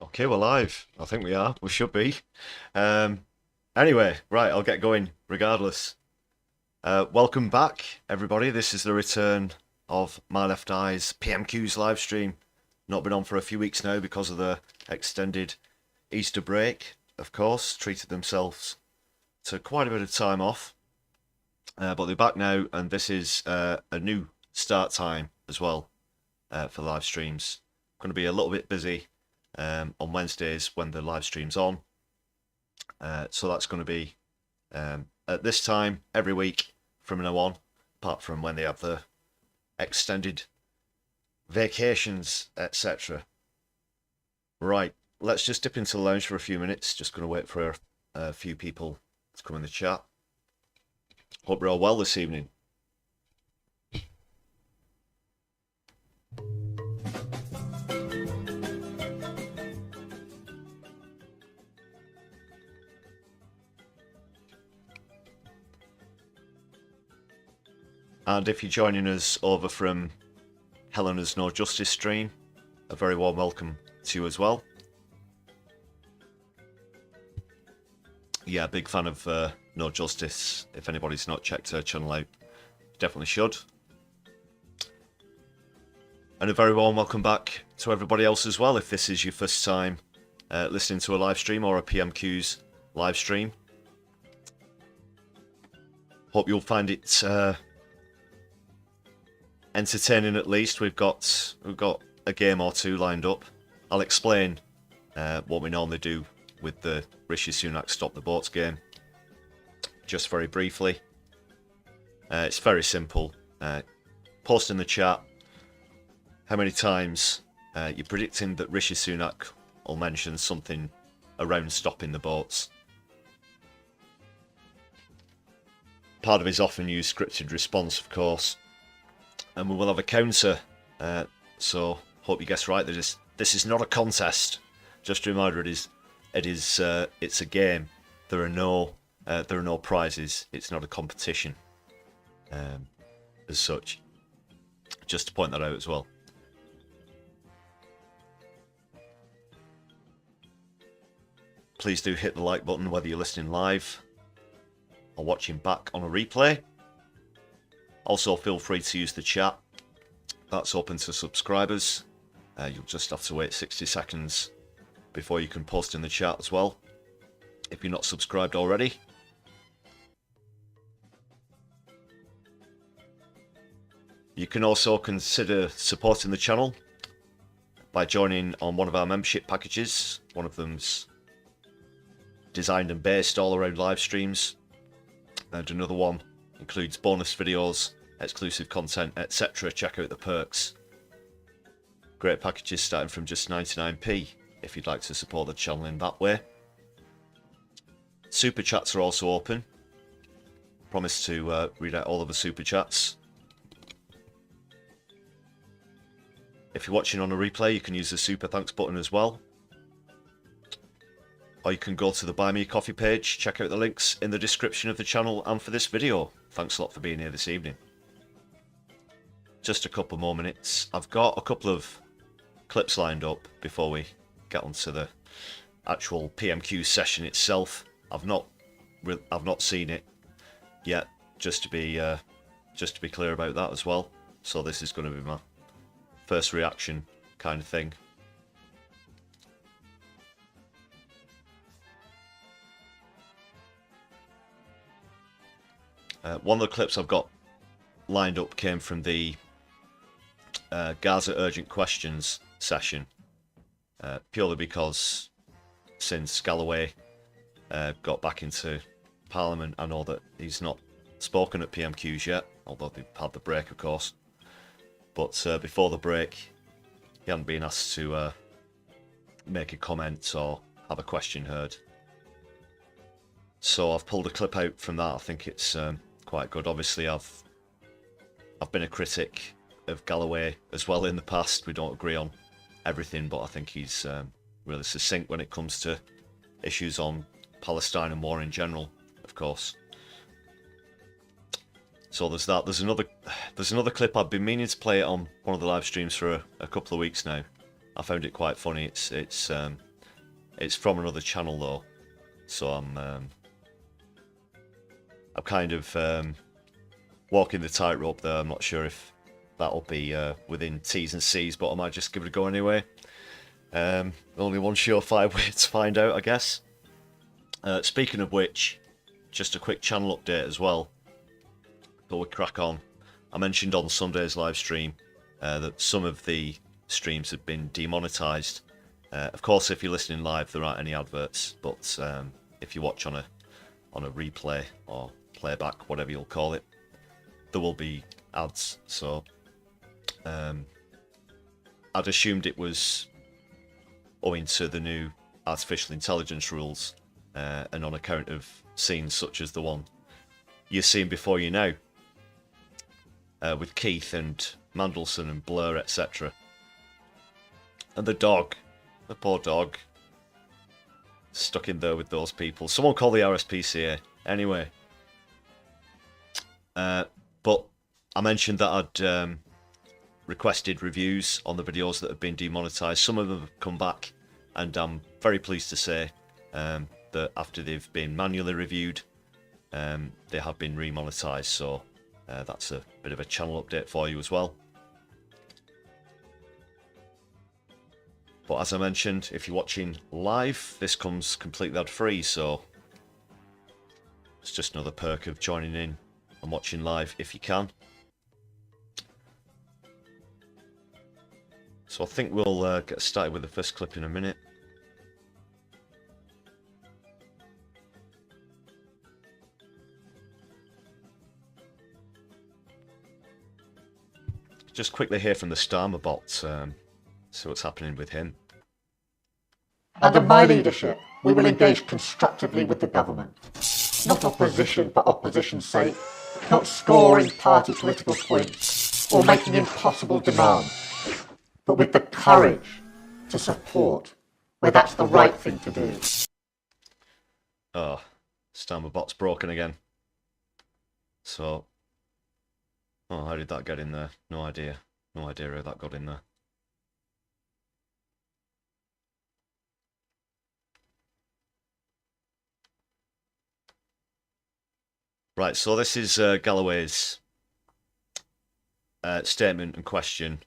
Okay, we're live. I think we are. We should be. Um, anyway, right, I'll get going regardless. Welcome back, everybody. This is the return of My Left Eye's PMQ's live stream. Not been on for a few weeks now because of the extended Easter break, of course. Treated themselves to quite a bit of time off. But they're back now, and this is a new start time as well for live streams. Going to be a little bit busy on Wednesdays when the live stream's on. So that's going to be at this time every week from now on, apart from when they have the extended vacations, etc. Right, let's just dip into the lounge for a few minutes. Just going to wait for a few people to come in the chat. Hope you're all well this evening. And if you're joining us over from Helena's No Justice stream, a very warm welcome to you as well. Yeah, big fan of No Justice. If anybody's not checked her channel out, definitely should. And a very warm welcome back to everybody else as well, if this is your first time listening to a live stream or a PMQ's live stream. Hope you'll find it entertaining at least. We've got a game or two lined up. I'll explain what we normally do with the Rishi Sunak Stop the Boats game just very briefly. It's very simple. Post in the chat how many times you're predicting that Rishi Sunak will mention something around stopping the boats. Part of his often used scripted response, of course. And we will have a counter. So hope you guess right. This is not a contest. Just a reminder, it's a game. There are no prizes. It's not a competition, as such. Just to point that out as well. Please do hit the like button whether you're listening live or watching back on a replay. Also, feel free to use the chat. That's open to subscribers. You'll just have to wait 60 seconds before you can post in the chat as well, if you're not subscribed already. You can also consider supporting the channel by joining on one of our membership packages. One of them's designed and based all around live streams, and another one includes bonus videos, exclusive content, etc. Check out the perks. Great packages starting from just 99p if you'd like to support the channel in that way. Super chats are also open. Promise to read out all of the super chats. If you're watching on a replay, you can use the super thanks button as well. Or you can go to the Buy Me a Coffee page, check out the links in the description of the channel and for this video. Thanks a lot for being here this evening. Just a couple more minutes. I've got a couple of clips lined up before we get onto the actual PMQ session itself. I've not seen it yet, just to be clear about that as well. So this is going to be my first reaction kind of thing. One of the clips I've got lined up came from the Gaza Urgent Questions session, purely because since Galloway got back into Parliament, I know that he's not spoken at PMQs yet, although they've had the break, of course. But before the break, he hadn't been asked to make a comment or have a question heard. So I've pulled a clip out from that. I think it's quite good. Obviously, I've been a critic of Galloway as well in the past. We don't agree on everything, but I think he's really succinct when it comes to issues on Palestine and war in general, of course. So there's that. There's another clip. I've been meaning to play it on one of the live streams for a couple of weeks now. I found it quite funny. It's It's from another channel though, so I'm kind of walking the tightrope there. I'm not sure if that'll be within T's and C's, but I might just give it a go anyway. Only one surefire way to find out, I guess. Speaking of which, just a quick channel update as well, before we crack on. I mentioned on Sunday's live stream that some of the streams had been demonetized. Of course, if you're listening live, there aren't any adverts, but if you watch on a replay or playback, whatever you'll call it, there will be ads. So I'd assumed it was owing to the new artificial intelligence rules and on account of scenes such as the one you're seeing before you now, with Keith and Mandelson and Blur, etc. And the dog, the poor dog, stuck in there with those people. Someone call the RSPCA. Anyway, but I mentioned that I'd requested reviews on the videos that have been demonetized. Some of them have come back, and I'm very pleased to say that after they've been manually reviewed, they have been remonetized. So that's a bit of a channel update for you as well. But as I mentioned, if you're watching live, this comes completely ad-free, so it's just another perk of joining in and watching live if you can. So I think we'll get started with the first clip in a minute. Just quickly hear from the Starmer bot, see what's happening with him. Under my leadership, we will engage constructively with the government. Not opposition for opposition's sake, not scoring party political points or making impossible demands, but with the courage to support where that's the right thing to do. Oh, Starmer bot's broken again. So, oh, how did that get in there? No idea. No idea how that got in there. Right, so this is Galloway's statement and question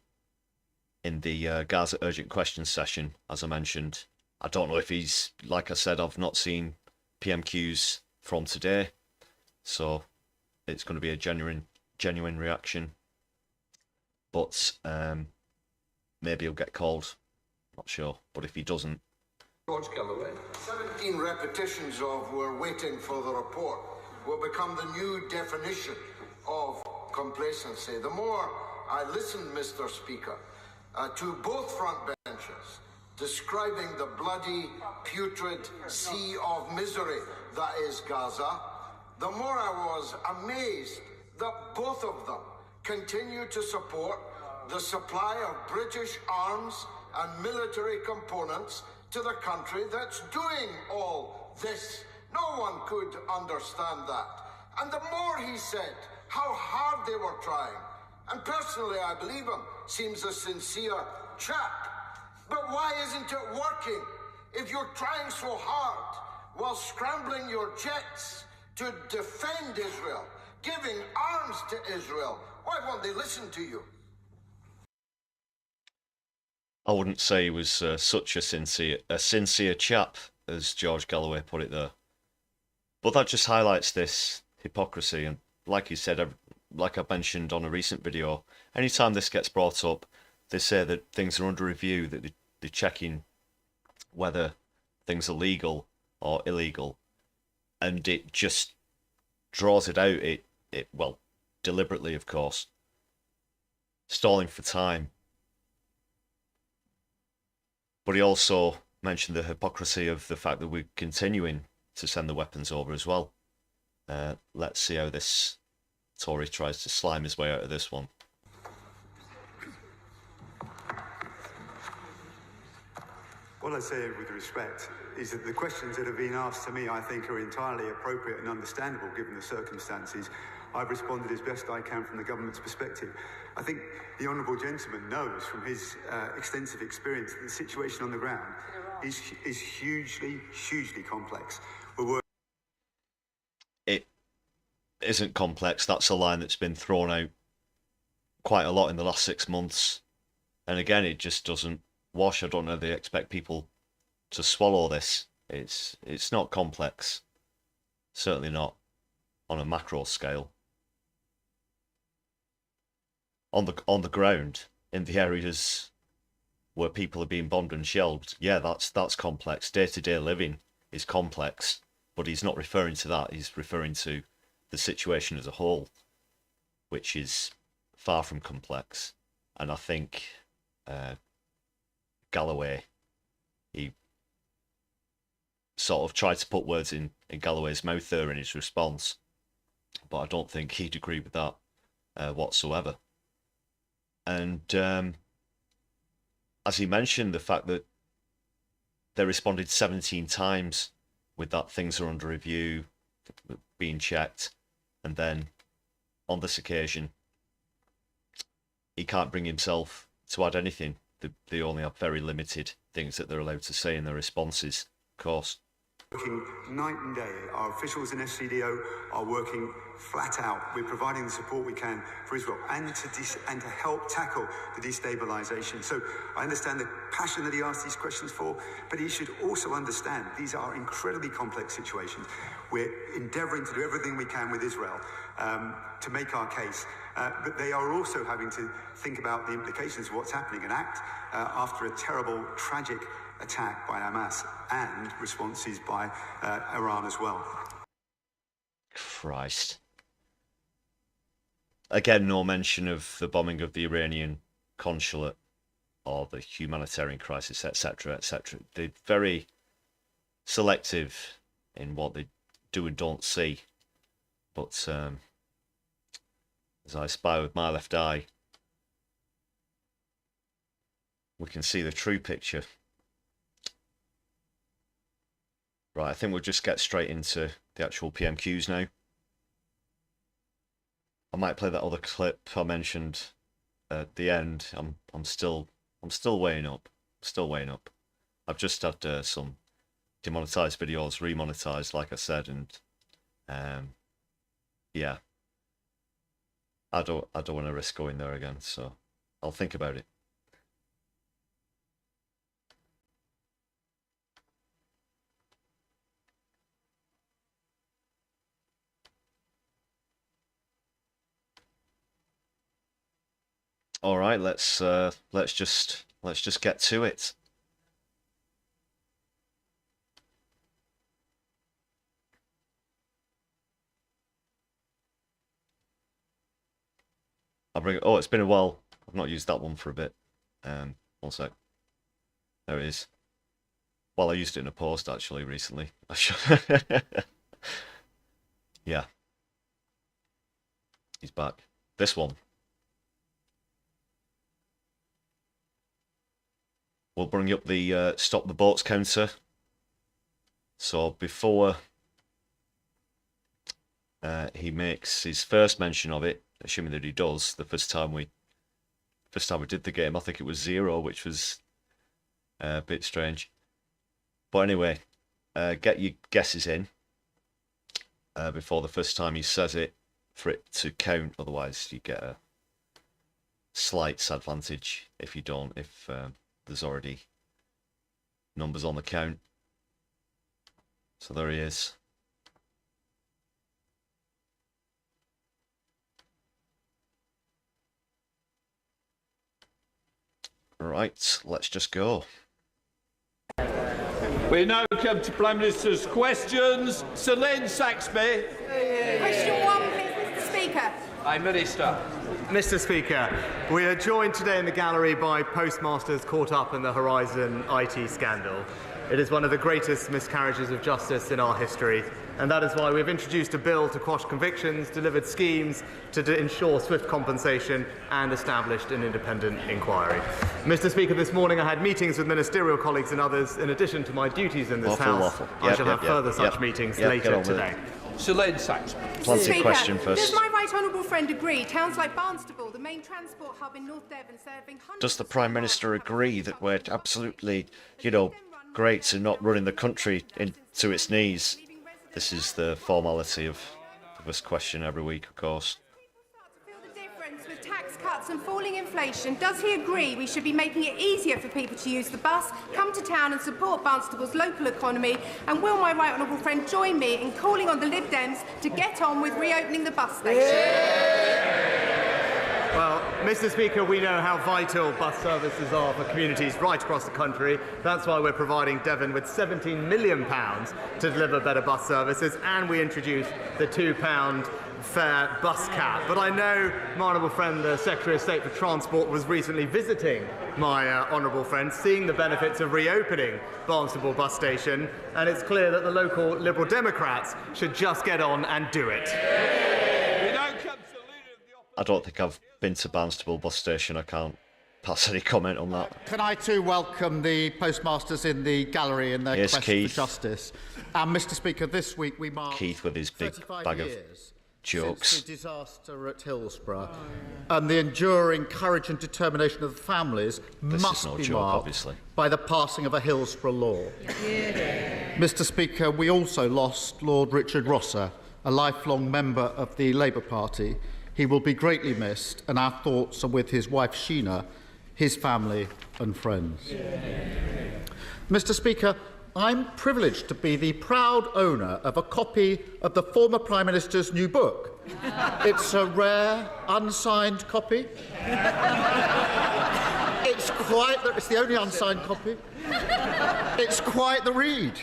in the Gaza Urgent Questions session, as I mentioned. I don't know if he's, like I said, I've not seen PMQs from today, so it's going to be a genuine reaction. But maybe he'll get called, not sure. But if he doesn't... George Galloway. 17 repetitions of "we're waiting for the report" will become the new definition of complacency. The more I listen, Mr. Speaker, to both front benches describing the bloody, putrid sea of misery that is Gaza, the more I was amazed that both of them continue to support the supply of British arms and military components to the country that's doing all this. No one could understand that. And the more he said how hard they were trying, and personally I believe him, seems a sincere chap. But why isn't it working? If you're trying so hard while scrambling your jets to defend Israel, giving arms to Israel, why won't they listen to you? I wouldn't say he was such a sincere chap, as George Galloway put it there. But that just highlights this hypocrisy, and like he said, like I mentioned on a recent video, anytime this gets brought up, they say that things are under review, that they're checking whether things are legal or illegal, and it just draws it out, well, deliberately of course, stalling for time. But he also mentioned the hypocrisy of the fact that we're continuing to send the weapons over as well. Let's see how this Tory tries to slime his way out of this one. What I say with respect is that the questions that have been asked to me, I think, are entirely appropriate and understandable given the circumstances. I've responded as best I can from the government's perspective. I think the honourable gentleman knows from his extensive experience that the situation on the ground is hugely, hugely complex. It isn't complex. That's a line that's been thrown out quite a lot in the last 6 months. And again, it just doesn't wash. I don't know, they expect people to swallow this. It's not complex. Certainly not on a macro scale. On the ground, in the areas where people are being bombed and shelled, yeah, that's complex. Day-to-day living is complex, but he's not referring to that. He's referring to the situation as a whole, which is far from complex. And I think Galloway, he sort of tried to put words in Galloway's mouth there in his response, but I don't think he'd agree with that whatsoever. And as he mentioned, the fact that they responded 17 times with that things are under review, being checked, and then on this occasion, he can't bring himself to add anything. They only have very limited things that they're allowed to say in their responses, of course. Working night and day. Our officials in SCDO are working flat out. We're providing the support we can for Israel and to help tackle the destabilisation. So I understand the passion that he asked these questions for, but he should also understand these are incredibly complex situations. We're endeavouring to do everything we can with Israel to make our case, but they are also having to think about the implications of what's happening and act after a terrible, tragic attack by Hamas and responses by Iran as well. Christ. Again, no mention of the bombing of the Iranian consulate or the humanitarian crisis, etc., etc. They're very selective in what they do and don't see. But as I spy with my left eye, we can see the true picture. Right, I think we'll just get straight into the actual PMQs now. I might play that other clip I mentioned at the end. I'm still weighing up. I've just had some demonetized videos remonetized, like I said, and yeah, I don't want to risk going there again. So I'll think about it. All right, let's just get to it. I'll bring it. Oh, it's been a while. I've not used that one for a bit. One sec. There it is. Well, I used it in a post actually recently. I should. Yeah. He's back. This one. We'll bring up the stop the boats counter. So before he makes his first mention of it, assuming that he does, the first time we did the game, I think it was 0, which was a bit strange. But anyway, get your guesses in before the first time he says it for it to count. Otherwise, you get a slight disadvantage if you don't. If there's already numbers on the count. So there he is. Right, let's just go. We now come to Prime Minister's questions. Sir Len Saxby. Question 1, please, Mr. Speaker. Prime Minister. Mr. Speaker, we are joined today in the gallery by postmasters caught up in the Horizon IT scandal. It is one of the greatest miscarriages of justice in our history, and that is why we've introduced a bill to quash convictions, delivered schemes to ensure swift compensation, and established an independent inquiry. Mr. Speaker, this morning I had meetings with ministerial colleagues and others in addition to my duties in this House. I shall have further such meetings later today. Sir Len Saxby. Plenty of question first. Does my right right honourable friend agree towns like Barnstaple, the main transport hub in North Devon, serving hundreds Does the of Prime small Minister farms, agree that we're absolutely, great to not running the country into its knees? This is the formality of this question every week, of course. feel the difference with tax cuts and falling inflation? Does he agree we should be making it easier for people to use the bus, come to town and support Barnstable's local economy? And will my right honourable friend join me in calling on the Lib Dems to get on with reopening the bus station? Well, Mr. Speaker, we know how vital bus services are for communities right across the country. That's why we're providing Devon with £17 million to deliver better bus services, and we introduced the £2 fare bus cap. But I know my honourable friend, the Secretary of State for Transport, was recently visiting my honourable friend, seeing the benefits of reopening Barnstable bus station, and it's clear that the local Liberal Democrats should just get on and do it. I don't think I've been to Barnstable bus station. I can't pass any comment on that. Can I too welcome the postmasters in the gallery in their Yes, quest Keith. for justice? And Mr. Speaker, this week we mark Keith with his big 35 bag of years jokes. since the disaster at Hillsborough, and the enduring courage and determination of the families This must is no be joke, marked obviously. by the passing of a Hillsborough law. Mr. Speaker, we also lost Lord Richard Rosser, a lifelong member of the Labour Party. He will be greatly missed, and our thoughts are with his wife Sheena, his family and friends. Mr. Speaker, I'm privileged to be the proud owner of a copy of the former Prime Minister's new book. It's a rare, unsigned copy. It's the only unsigned copy. It's quite the read.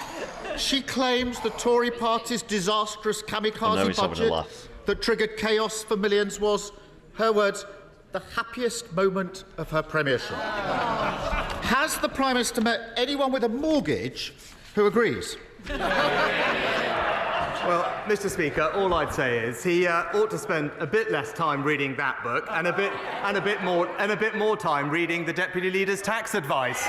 She claims the Tory party's disastrous I know kamikaze he's having a budget laugh. that triggered chaos for millions was, her words, the happiest moment of her premiership. Has the Prime Minister met anyone with a mortgage who agrees? Well, Mr. Speaker, all I'd say is he ought to spend a bit less time reading that book and a bit more time reading the Deputy Leader's tax advice.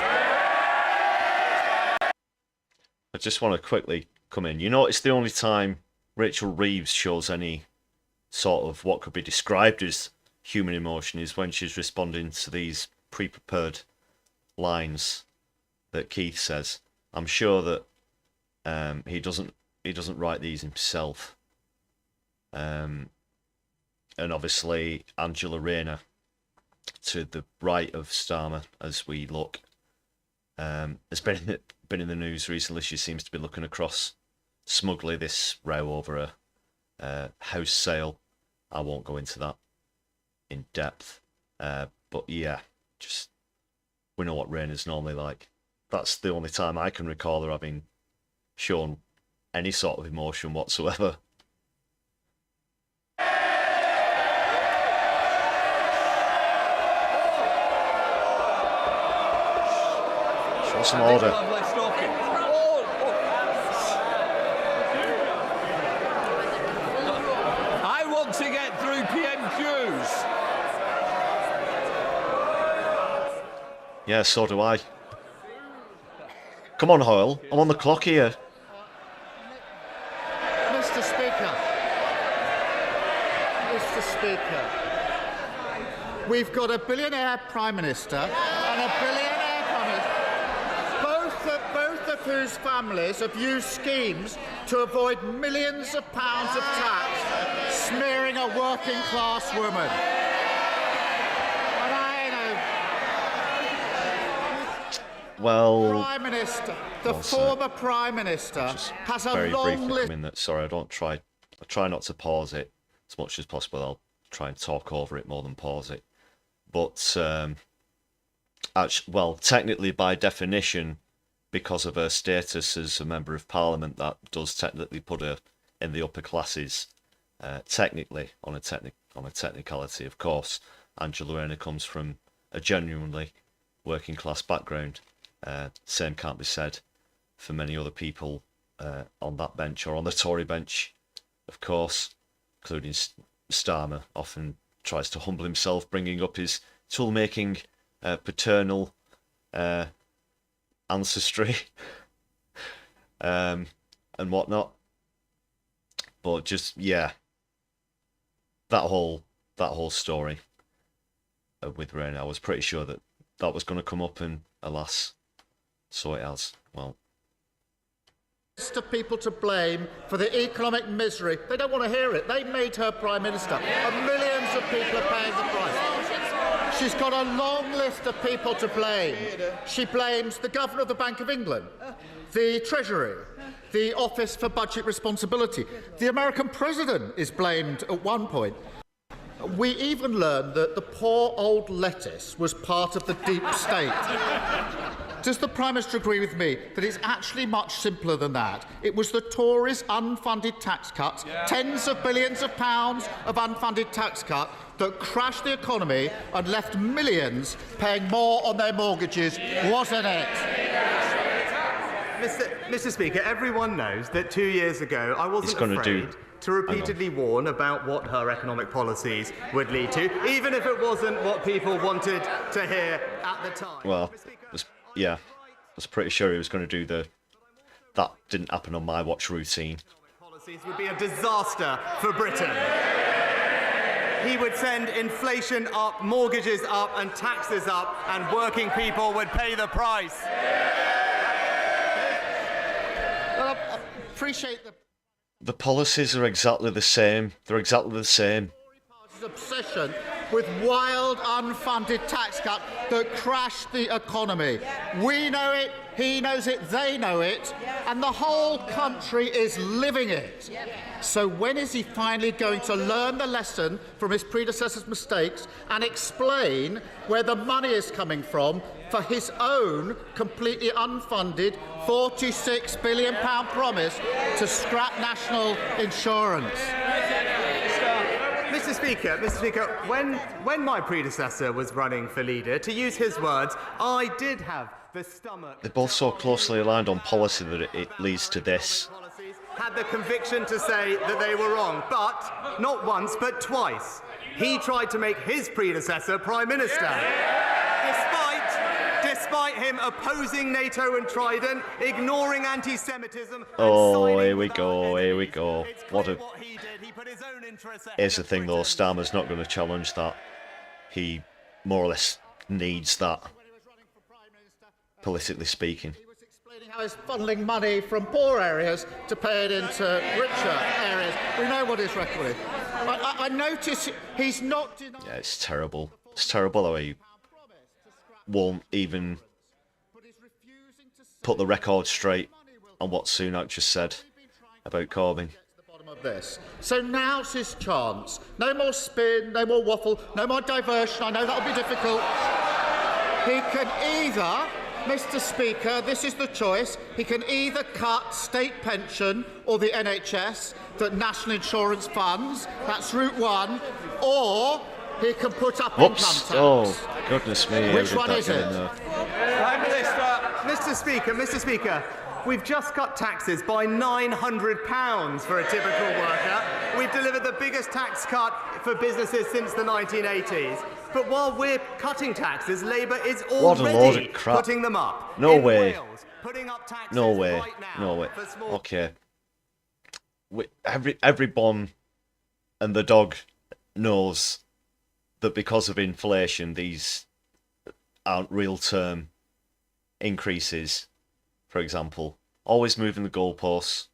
I just want to quickly come in. You notice the only time Rachel Reeves shows any sort of what could be described as human emotion is when she's responding to these pre-prepared lines that Keith says. I'm sure that he doesn't write these himself. And obviously Angela Rayner, to the right of Starmer as we look, has been in the news recently. She seems to be looking across smugly this row over a house sale. I won't go into that in depth. But yeah, just we know what Rayner's normally like. That's the only time I can recall her having shown any sort of emotion whatsoever. Show some order. I want to get through PMQs. Yeah, so do I. Come on, Hoyle. I'm on the clock here. Mr. Speaker, we've got a billionaire Prime Minister and a billionaire Prime Minister, both of whose families have used schemes to avoid millions of pounds of tax, smearing a working class woman. And Well, Prime Minister, the former Prime Minister, has a very long briefly list. come in that. Sorry, I try not to pause it as much as possible. I'll try and talk over it more than pause it. But well, technically, by definition, because of her status as a member of Parliament, that does technically put her in the upper classes. Technically, on a technicality, of course, Angela Rayner comes from a genuinely working class background. Same can't be said for many other people on that bench or on the Tory bench, of course, including Starmer. Often tries to humble himself, bringing up his tool-making paternal ancestry and whatnot. But just, yeah. that whole story with Rain, I was pretty sure that was going to come up, and alas, so it has. Well, of people to blame for the economic misery. They don't want to hear it. They made her Prime Minister, and millions of people are paying the price. She's got a long list of people to blame. She blames the Governor of the Bank of England, the Treasury, the Office for Budget Responsibility. The American President is blamed at one point. We even learned that the poor old lettuce was part of the deep state. Does the Prime Minister agree with me that it's actually much simpler than that? It was the Tories' unfunded tax cuts, tens of billions of pounds of unfunded tax cut, that crashed the economy and left millions paying more on their mortgages, wasn't it? Mr. Speaker, everyone knows that 2 years ago I wasn't afraid to repeatedly warn about what her economic policies would lead to, even if it wasn't what people wanted to hear at the time. Well, I was pretty sure he was going to do that didn't happen on my watch routine. Policies would be a disaster for Britain. He would send inflation up, mortgages up, and taxes up, and working people would pay the price. Well, I appreciate the policies are exactly the same. They're exactly the same. Obsession with wild unfunded tax cut that crashed the economy. We know it, he knows it, they know it, and the whole country is living it. So when is he finally going to learn the lesson from his predecessor's mistakes and explain where the money is coming from for his own completely unfunded £46 billion promise to scrap national insurance? Mr. Speaker, when my predecessor was running for leader, to use his words, I did have the stomach. They're both so closely aligned on policy that it leads to this. Had the conviction to say that they were wrong, but not once, but twice. He tried to make his predecessor Prime Minister. Despite him opposing NATO and Trident, ignoring anti-Semitism... Here we go. Here's the thing, though. Starmer's not going to challenge that. He more or less needs that, politically speaking. He was explaining how he's funneling money from poor areas to pay it into richer areas. We know what his record is. I notice he's not denying... Yeah, it's terrible. It's terrible how he won't even put the record straight on what Sunak just said about Corbyn. This. So now's his chance. No more spin, no more waffle, no more diversion. I know that'll be difficult. He can either, Mr. Speaker, this is the choice, he can either cut state pension or the NHS that National Insurance funds, that's route one, or he can put up income tax. Oh, goodness me. Which one is it? Prime Minister, Mr. Speaker, we've just cut taxes by £900 for a typical worker. We've delivered the biggest tax cut for businesses since the 1980s. But while we're cutting taxes, Labour is already putting them up. No way. Wales, putting up taxes No way. right now No way. for small... Okay. Every bomb and the dog knows that because of inflation, these aren't real-term increases. For example, always moving the goalposts,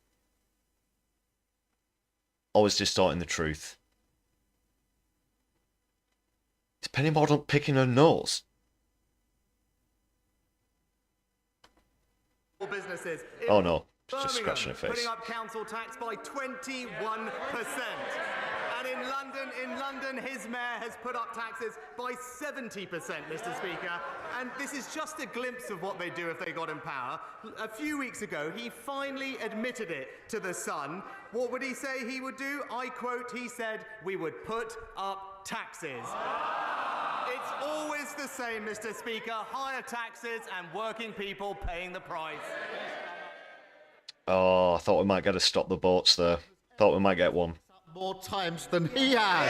always distorting the truth. Is Penny Mordaunt picking her nose? Businesses Oh no, she's just scratching her face. Putting up council tax by 21%. And in London, his mayor has put up taxes by 70%, Mr. Speaker. And this is just a glimpse of what they'd do if they got in power. A few weeks ago, he finally admitted it to The Sun. What would he say he would do? I quote, he said, "We would put up taxes." It's always the same, Mr. Speaker. Higher taxes and working people paying the price. Oh, I thought we might get a stop the boats there. Thought we might get one. More times than he has.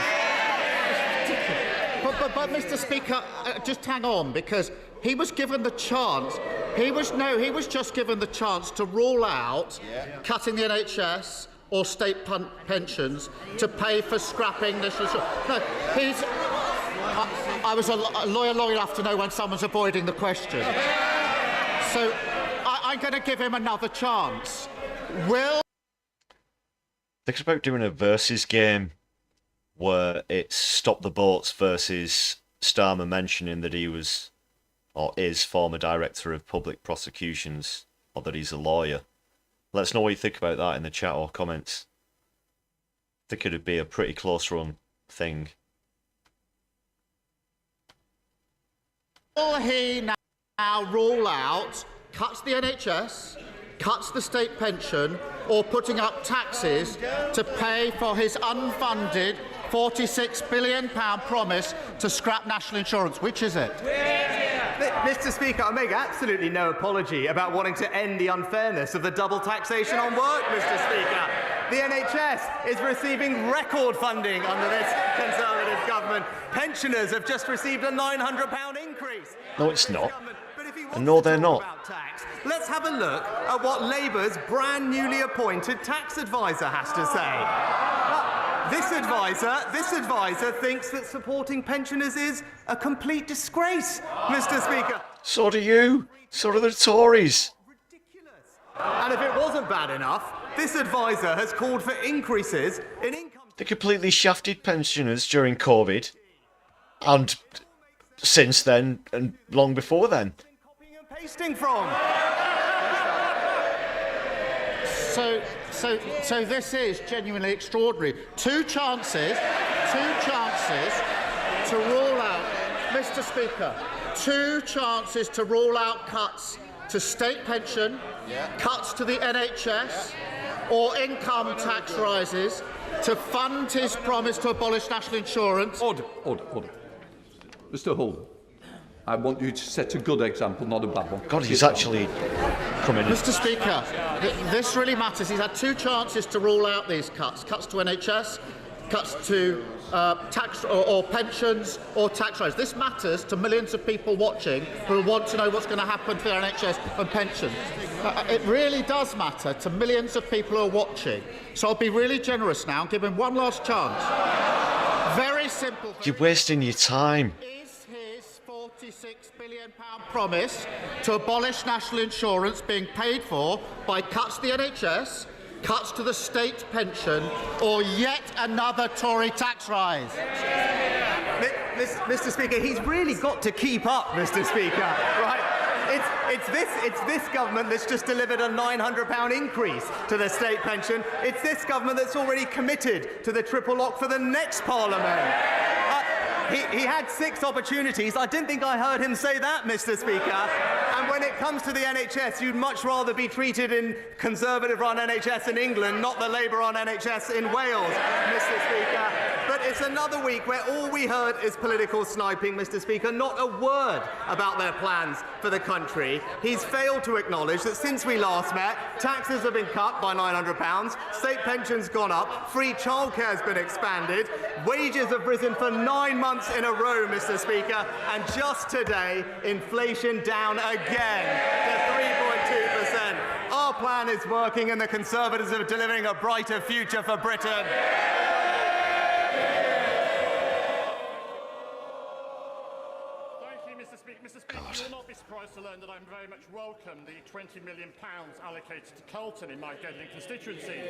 But Mr. Speaker, just hang on, because he was given the chance. He was just given the chance to rule out cutting the NHS or state pensions to pay for scrapping national insurance. No, I was a lawyer long enough to know when someone's avoiding the question. So I'm going to give him another chance. Thinking about doing a versus game where it's Stop the Boats versus Starmer mentioning that he was or is former director of public prosecutions, or that he's a lawyer. Let us know what you think about that in the chat or comments. I think it'd be a pretty close run thing. Will he now rule out cuts the NHS, cuts the state pension, or putting up taxes to pay for his unfunded £46 billion promise to scrap national insurance? Which is it? Mr. Speaker, I make absolutely no apology about wanting to end the unfairness of the double taxation on work, Mr. Speaker. The NHS is receiving record funding under this Conservative government. Pensioners have just received a £900 increase. No, it's not. And no, they're not. Let's have a look at what Labour's brand newly appointed tax advisor has to say. This advisor thinks that supporting pensioners is a complete disgrace, Mr. Speaker. So do you. So do the Tories. And if it wasn't bad enough, this advisor has called for increases in income. They completely shafted pensioners during COVID, and since then, and long before then. Copying and pasting from. So this is genuinely extraordinary. Two chances to rule out, Mr. Speaker, two chances to rule out cuts to state pension, cuts to the NHS, or income tax rises to fund his promise to abolish national insurance. Order. Mr. Hull, I want you to set a good example, not a bad one. God, he's actually coming in. Mr. Speaker, this really matters. He's had two chances to rule out these cuts to NHS, cuts to tax or pensions or tax rise. This matters to millions of people watching who want to know what's going to happen to their NHS and pensions. It really does matter to millions of people who are watching. So I'll be really generous now and give him one last chance. Very simple. You're wasting your time. Is his £46 billion promise to abolish national insurance being paid for by cuts to the NHS, cuts to the state pension, or yet another Tory tax rise? Mr. Speaker, he's really got to keep up, Mr. Speaker, right? It's this government that's just delivered a £900 increase to the state pension. It's this government that's already committed to the triple lock for the next Parliament. He had 6 opportunities. I didn't think I heard him say that, Mr. Speaker. And when it comes to the NHS, you'd much rather be treated in Conservative-run NHS in England, not the Labour-run NHS in Wales, Mr. Speaker. But it's another week where all we heard is political sniping, Mr. Speaker, not a word about their plans for the country. He's failed to acknowledge that since we last met, taxes have been cut by £900, state pensions gone up, free childcare has been expanded, wages have risen for 9 months in a row, Mr. Speaker, and just today, inflation down again to 3.2%. Our plan is working and the Conservatives are delivering a brighter future for Britain. Mr. Speaker, you will not be surprised to learn that I very much welcome the £20 million allocated to Carlton in my Gedling constituency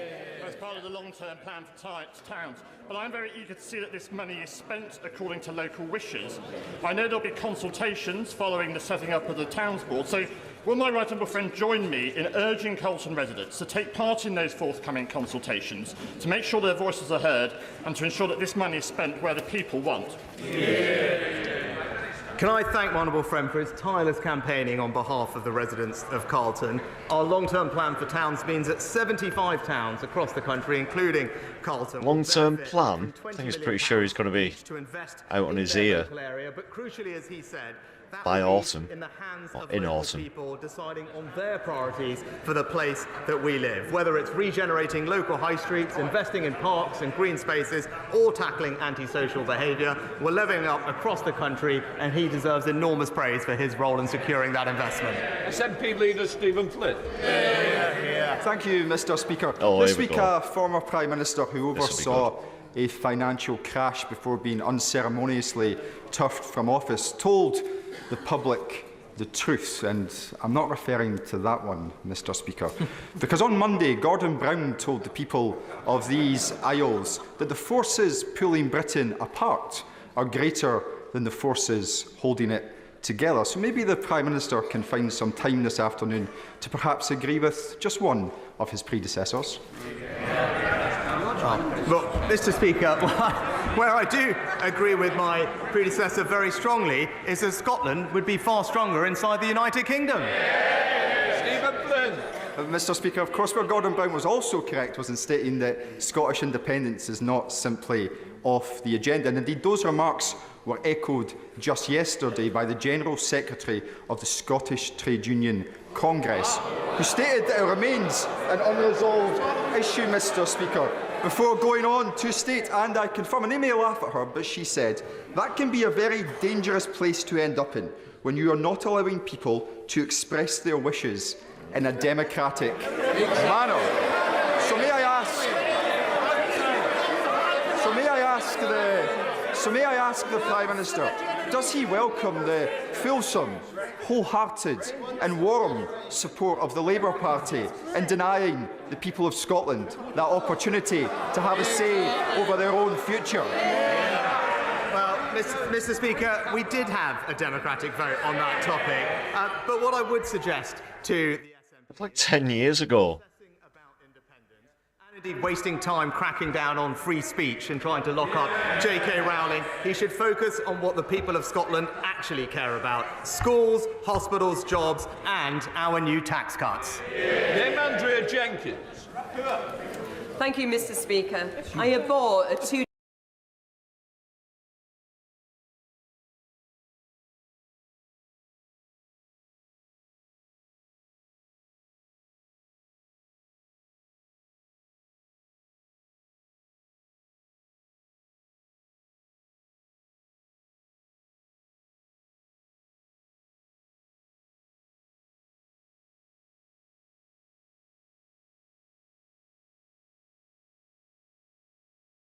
as part of the long-term plan for towns. But I'm very eager to see that this money is spent according to local wishes. I know there'll be consultations following the setting up of the Towns Board, so will my right honourable friend join me in urging Carlton residents to take part in those forthcoming consultations, to make sure their voices are heard and to ensure that this money is spent where the people want? Can I thank my honourable friend for his tireless campaigning on behalf of the residents of Carlton. Our long-term plan for towns means that 75 towns across the country, including Carlton... Long-term plan? I think he's pretty sure he's going to be out on his ear. Area, but crucially, as he said, that by will be autumn, in the hands or of in local autumn. people deciding on their priorities for the place that we live, whether it's regenerating local high streets, investing in parks and green spaces, or tackling antisocial behaviour. We're levelling up across the country, and he deserves enormous praise for his role in securing that investment. SNP leader Stephen Flynn. Thank you, Mr. Speaker. Oh, this here we week, go. a former Prime Minister who This will be oversaw a financial crash before being unceremoniously turfed from office told the public the truth, and I'm not referring to that one, Mr. Speaker, because on Monday, Gordon Brown told the people of these Isles that the forces pulling Britain apart are greater than the forces holding it together. So maybe the Prime Minister can find some time this afternoon to perhaps agree with just one of his predecessors. Well, Mr. Speaker, where I do agree with my predecessor very strongly is that Scotland would be far stronger inside the United Kingdom. Stephen Flynn. Mr. Speaker, of course, where Gordon Brown was also correct was in stating that Scottish independence is not simply off the agenda. And indeed, those remarks were echoed just yesterday by the General Secretary of the Scottish Trade Union Congress, who stated that it remains an unresolved issue, Mr. Speaker, before going on to state, and I confirm, and they may laugh at her, but she said, that can be a very dangerous place to end up in when you are not allowing people to express their wishes in a democratic manner. So may I ask the Prime Minister, does he welcome the fulsome, wholehearted and warm support of the Labour Party in denying the people of Scotland that opportunity to have a say over their own future? Well, Mr. Speaker, we did have a democratic vote on that topic, but what I would suggest to the It's like 10 years ago. and indeed wasting time cracking down on free speech and trying to lock up J.K. Rowling, he should focus on what the people of Scotland actually care about: schools, hospitals, jobs, and our new tax cuts. Name Andrea Jenkins. Thank you, Mr. Speaker. I abhor a two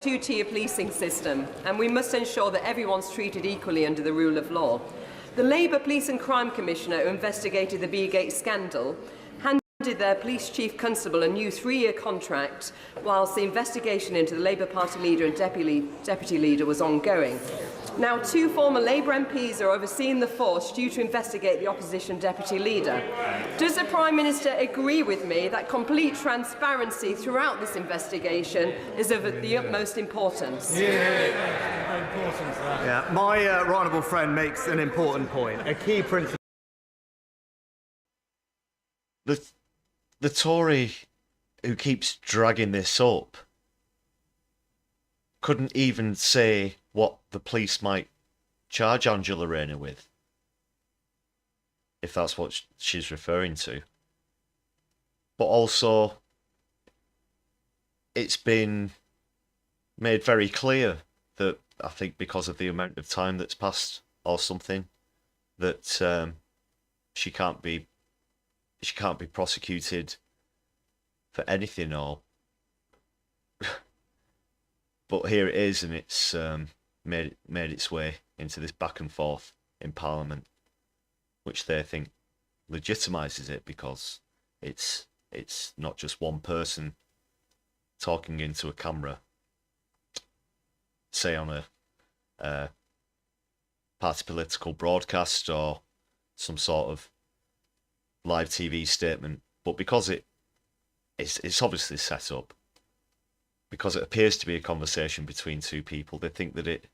two-tier policing system, and we must ensure that everyone's treated equally under the rule of law. The Labour Police and Crime Commissioner who investigated the Beergate scandal handed their police chief constable a new 3-year contract whilst the investigation into the Labour Party leader and deputy leader was ongoing. Now, 2 former Labour MPs are overseeing the force due to investigate the opposition deputy leader. Does the Prime Minister agree with me that complete transparency throughout this investigation is of the utmost importance? Yeah, my right honourable friend makes an important point. A key principle. The Tory who keeps dragging this up couldn't even say what the police might charge Angela Rayner with, if that's what she's referring to. But also, it's been made very clear that, I think because of the amount of time that's passed or something, that she can't be prosecuted for anything, or but here it is, and it's made its way into this back and forth in Parliament, which they think legitimises it because it's not just one person talking into a camera, say on a party political broadcast or some sort of live TV statement, but because it's obviously set up, because it appears to be a conversation between 2 people, they think that it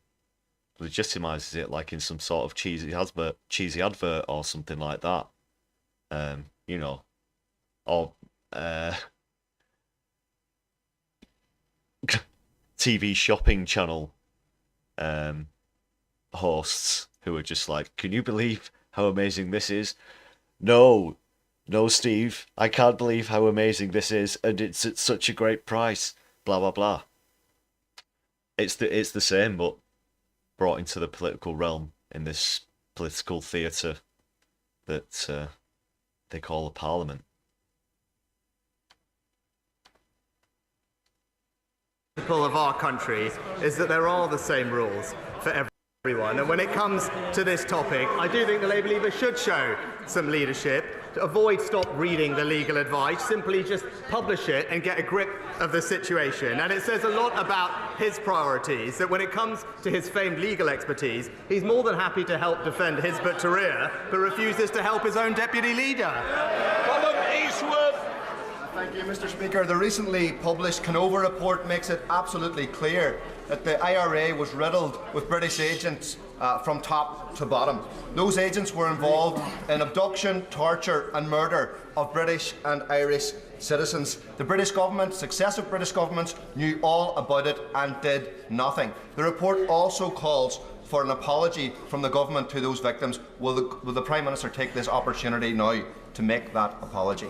legitimises it, like in some sort of cheesy advert or something like that. You know, or TV shopping channel hosts who are just like, can you believe how amazing this is? No, Steve, I can't believe how amazing this is, and it's at such a great price. Blah blah blah. It's the same, but brought into the political realm in this political theatre that they call a parliament. The principle of our country is that there are the same rules for everyone. And when it comes to this topic, I do think the Labour leader should show some leadership. To avoid stop reading the legal advice, simply just publish it and get a grip of the situation. And it says a lot about his priorities, that when it comes to his famed legal expertise, he's more than happy to help defend Hizb ut-Tahrir, but refuses to help his own deputy leader. Thank you, Mr. Speaker. The recently published Canova report makes it absolutely clear that the IRA was riddled with British agents from top to bottom. Those agents were involved in abduction, torture and murder of British and Irish citizens. The British government, successive British governments, knew all about it and did nothing. The report also calls for an apology from the government to those victims. Will the Prime Minister take this opportunity now to make that apology?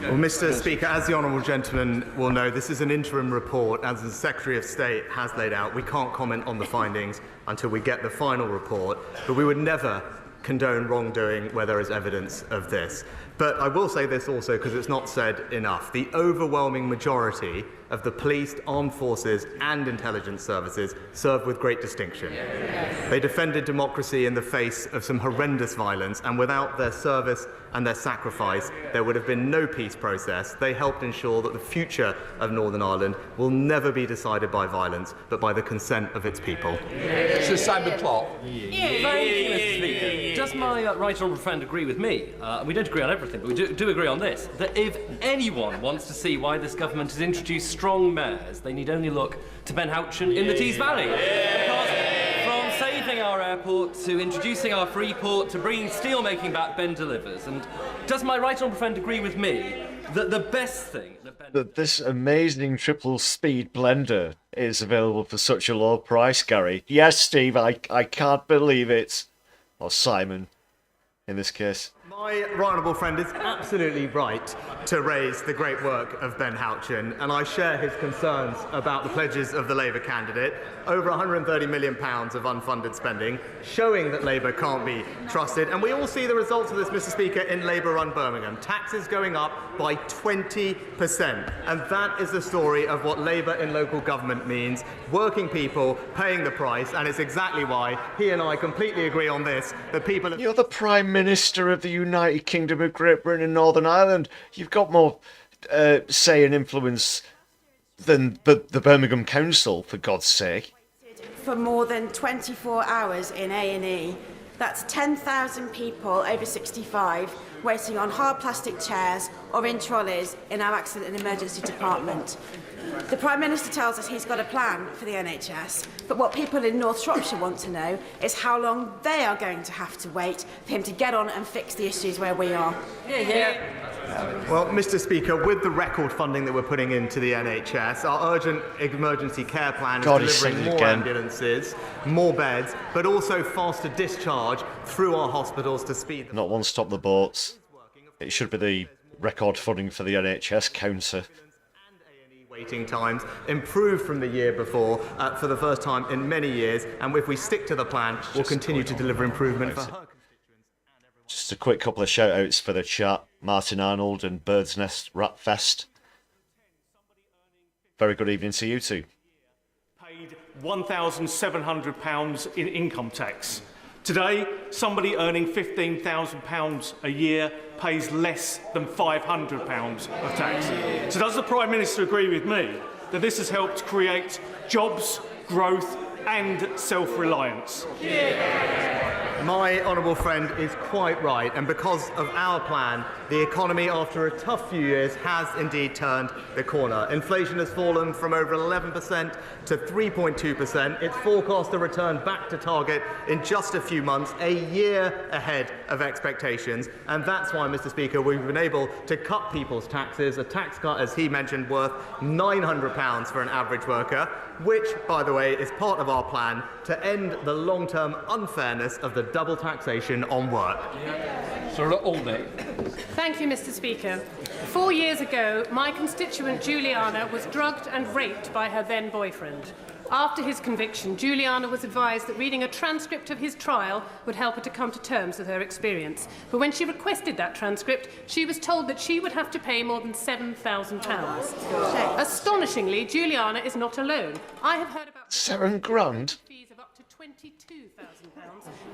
Well, Mr. Speaker, as the honourable gentleman will know, this is an interim report, as the Secretary of State has laid out. We can't comment on the findings until we get the final report, but we would never condone wrongdoing where there is evidence of this. But I will say this also, because it's not said enough. The overwhelming majority of the police, armed forces and intelligence services served with great distinction. They defended democracy in the face of some horrendous violence, and without their service and their sacrifice, there would have been no peace process. They helped ensure that the future of Northern Ireland will never be decided by violence, but by the consent of its people. Sir Simon Clark. Thank you, Mr. Speaker. Does my right honourable friend agree with me? We don't agree on everything, but we do agree on this, that if anyone wants to see why this government has introduced strong mayors, they need only look to Ben Houchen in the Tees Valley. Because from saving our airport to introducing our free port to bringing steelmaking back, Ben delivers. And does my right honourable friend agree with me that the best thing that this amazing triple speed blender is available for such a low price, Gary? Yes, Steve, I can't believe it. Or Simon, in this case. My right honourable friend is absolutely right to raise the great work of Ben Houchen, and I share his concerns about the pledges of the Labour candidate. Over £130 million of unfunded spending, showing that Labour can't be trusted. And we all see the results of this, Mr. Speaker, in Labour-run Birmingham. Taxes going up by 20%. And that is the story of what Labour in local government means. Working people paying the price, and it's exactly why he and I completely agree on this. The people. You're the Prime Minister of the United Kingdom of Great Britain and Northern Ireland. You've got more say and influence than the Birmingham Council, for God's sake. For more than 24 hours in A&E. That's 10,000 people over 65 waiting on hard plastic chairs or in trolleys in our accident and emergency department. The Prime Minister tells us he's got a plan for the NHS, but what people in North Shropshire want to know is how long they are going to have to wait for him to get on and fix the issues where we are. Well, Mr. Speaker, with the record funding that we're putting into the NHS, our urgent emergency care plan is delivering more ambulances, more beds, but also faster discharge through our hospitals to speed them. Not one stop the boats. It should be the record funding for the NHS counter. Waiting times improved from the year before for the first time in many years, and if we stick to the plan, we'll continue to deliver improvement for her. Just a quick couple of shout outs for the chat. Martin Arnold and Bird's Nest Rat Fest. Very good evening to you two. Paid £1,700 in income tax. Today, somebody earning £15,000 a year pays less than £500 of tax. So does the Prime Minister agree with me that this has helped create jobs, growth and self-reliance? My honourable friend is quite right, and because of our plan, the economy after a tough few years has indeed turned the corner. Inflation has fallen from over 11% to 3.2%. It's forecast to return back to target in just a few months, a year ahead of expectations. And that's why, Mr. Speaker, we've been able to cut people's taxes, a tax cut, as he mentioned, worth £900 for an average worker. which, by the way, is part of our plan to end the long-term unfairness of the double taxation on work. Sir Aldney. Thank you, Mr. Speaker. 4 years ago, my constituent Juliana was drugged and raped by her then boyfriend. After his conviction, Juliana was advised that reading a transcript of his trial would help her to come to terms with her experience. But when she requested that transcript, she was told that she would have to pay more than £7,000. Astonishingly, Juliana is not alone. I have heard about £7,000 fees of up to £22,000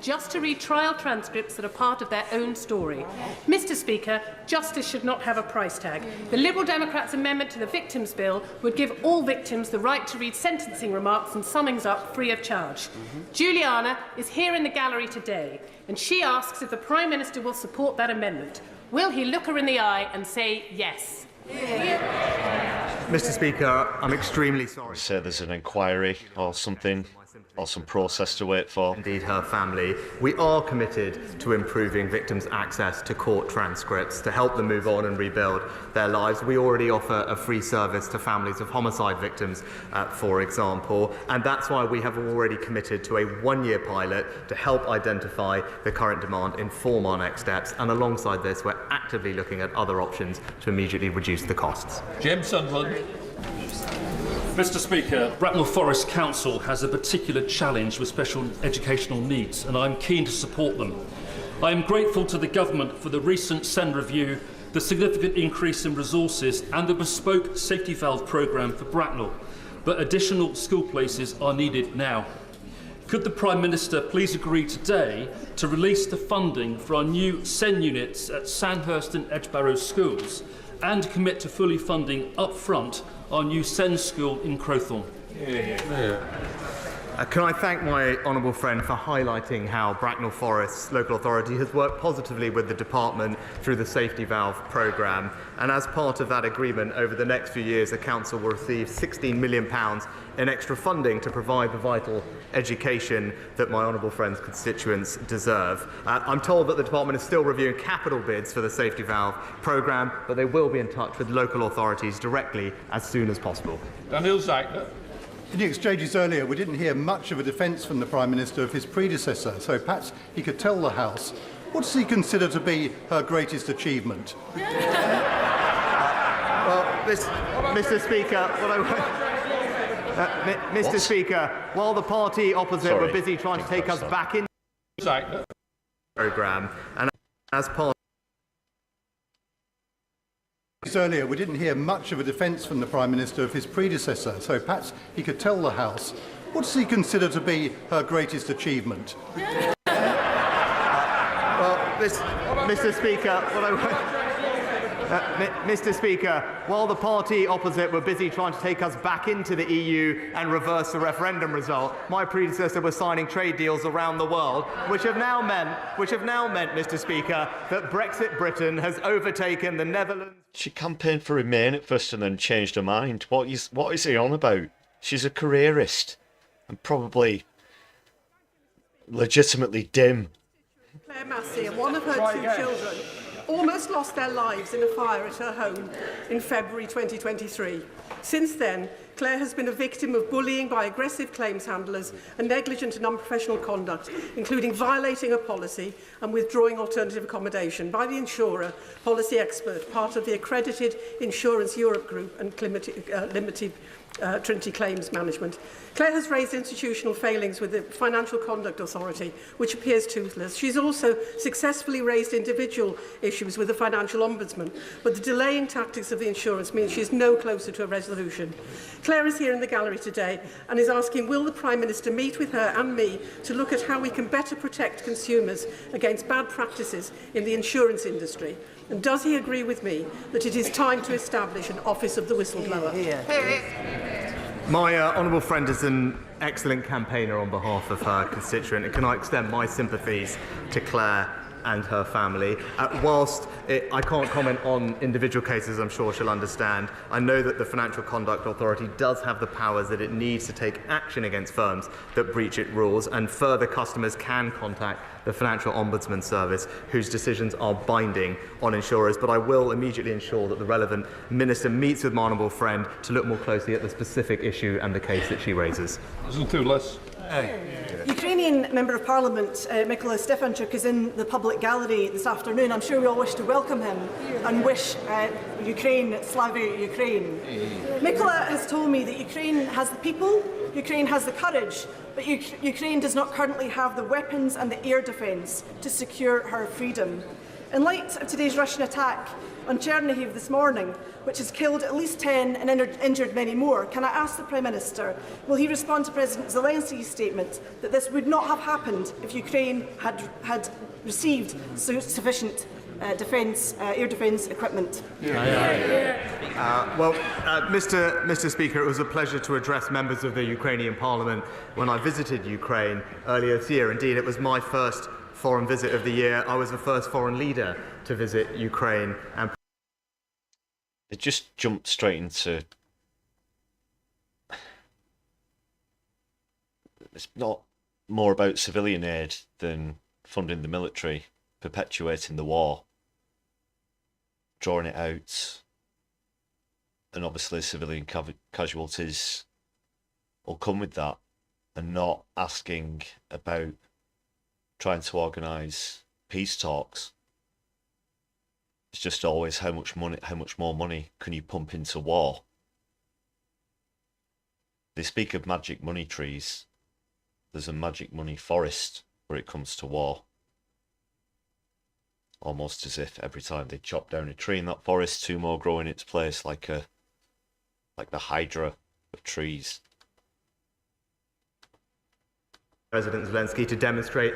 just to read trial transcripts that are part of their own story. Mr. Speaker, justice should not have a price tag. The Liberal Democrats' amendment to the Victims Bill would give all victims the right to read sentencing remarks and summings up free of charge. Juliana is here in the gallery today, and she asks if the Prime Minister will support that amendment. Will he look her in the eye and say yes? Mr. Speaker, I'm extremely sorry. Say there's an inquiry or something, or some process to wait for. Indeed, her family. We are committed to improving victims' access to court transcripts to help them move on and rebuild their lives. We already offer a free service to families of homicide victims, for example, and that's why we have already committed to a one-year pilot to help identify the current demand, inform our next steps, and alongside this, we're actively looking at other options to immediately reduce the costs. James Sunderland. Mr. Speaker, Bracknell Forest Council has a particular challenge with special educational needs, and I'm keen to support them. I am grateful to the Government for the recent SEND review, the significant increase in resources and the bespoke safety valve programme for Bracknell, but additional school places are needed now. Could the Prime Minister please agree today to release the funding for our new SEN units at Sandhurst and Edgebarrow schools and commit to fully funding up front our new SEN school in Crowthorne? Can I thank my honourable friend for highlighting how Bracknell Forest's local authority has worked positively with the department through the safety valve programme, and as part of that agreement over the next few years the council will receive £16 million in extra funding to provide the vital education that my honourable friend's constituents deserve. I'm told that the department is still reviewing capital bids for the safety valve programme, but they will be in touch with local authorities directly as soon as possible. Daniel Zagler. In the exchanges earlier, we didn't hear much of a defence from the Prime Minister of his predecessor, so perhaps he could tell the House, what does he consider to be her greatest achievement? Mr. Speaker, Mr. Speaker, while the party opposite were busy trying to take us back in the programme, and as part earlier, we didn't hear much of a defence from the Prime Minister of his predecessor, so perhaps he could tell the House, what does he consider to be her greatest achievement? Mr. Speaker, Mr. Speaker, while the party opposite were busy trying to take us back into the EU and reverse the referendum result, my predecessor was signing trade deals around the world, which have now meant, Mr. Speaker, that Brexit Britain has overtaken the Netherlands. She campaigned for Remain at first and then changed her mind. What is he on about? She's a careerist and probably legitimately dim. Claire Massey and one of her two children almost lost their lives in a fire at her home in February 2023. Since then, Claire has been a victim of bullying by aggressive claims handlers and negligent and unprofessional conduct, including violating a policy and withdrawing alternative accommodation by the insurer, Policy Expert, part of the accredited Insurance Europe Group and Limited Trinity Claims Management. Claire has raised institutional failings with the Financial Conduct Authority, which appears toothless. She's also successfully raised individual issues with the Financial Ombudsman, but the delaying tactics of the insurance means she is no closer to a resolution. Claire is here in the gallery today and is asking, will the Prime Minister meet with her and me to look at how we can better protect consumers against bad practices in the insurance industry? And does he agree with me that it is time to establish an Office of the Whistleblower? My honourable friend is an excellent campaigner on behalf of her constituent, and can I extend my sympathies to Claire and her family. Whilst I can't comment on individual cases, I'm sure she'll understand, I know that the Financial Conduct Authority does have the powers that it needs to take action against firms that breach its rules, and further customers can contact the Financial Ombudsman Service, whose decisions are binding on insurers. But I will immediately ensure that the relevant minister meets with my honourable friend to look more closely at the specific issue and the case that she raises. Ukrainian Member of Parliament Mykola Stefanchuk is in the public gallery this afternoon. I'm sure we all wish to welcome him and wish Ukraine, Slava Ukraine. Mykola has told me that Ukraine has the people, Ukraine has the courage, but Ukraine does not currently have the weapons and the air defence to secure her freedom. In light of today's Russian attack on Chernihiv this morning, which has killed at least 10 and injured many more, can I ask the Prime Minister, will he respond to President Zelensky's statement that this would not have happened if Ukraine had received sufficient air defence equipment? Mr. Speaker, it was a pleasure to address members of the Ukrainian Parliament when I visited Ukraine earlier this year. Indeed, it was my first foreign visit of the year. I was the first foreign leader to visit Ukraine. And it just jumped straight into... It's not more about civilian aid than funding the military, perpetuating the war, drawing it out, and obviously civilian casualties will come with that, and not asking about trying to organise peace talks. It's just always how much more money can you pump into war? They speak of magic money trees. There's a magic money forest where it comes to war. Almost as if every time they chop down a tree in that forest, two more grow in its place, like the hydra of trees. President Zelensky to demonstrate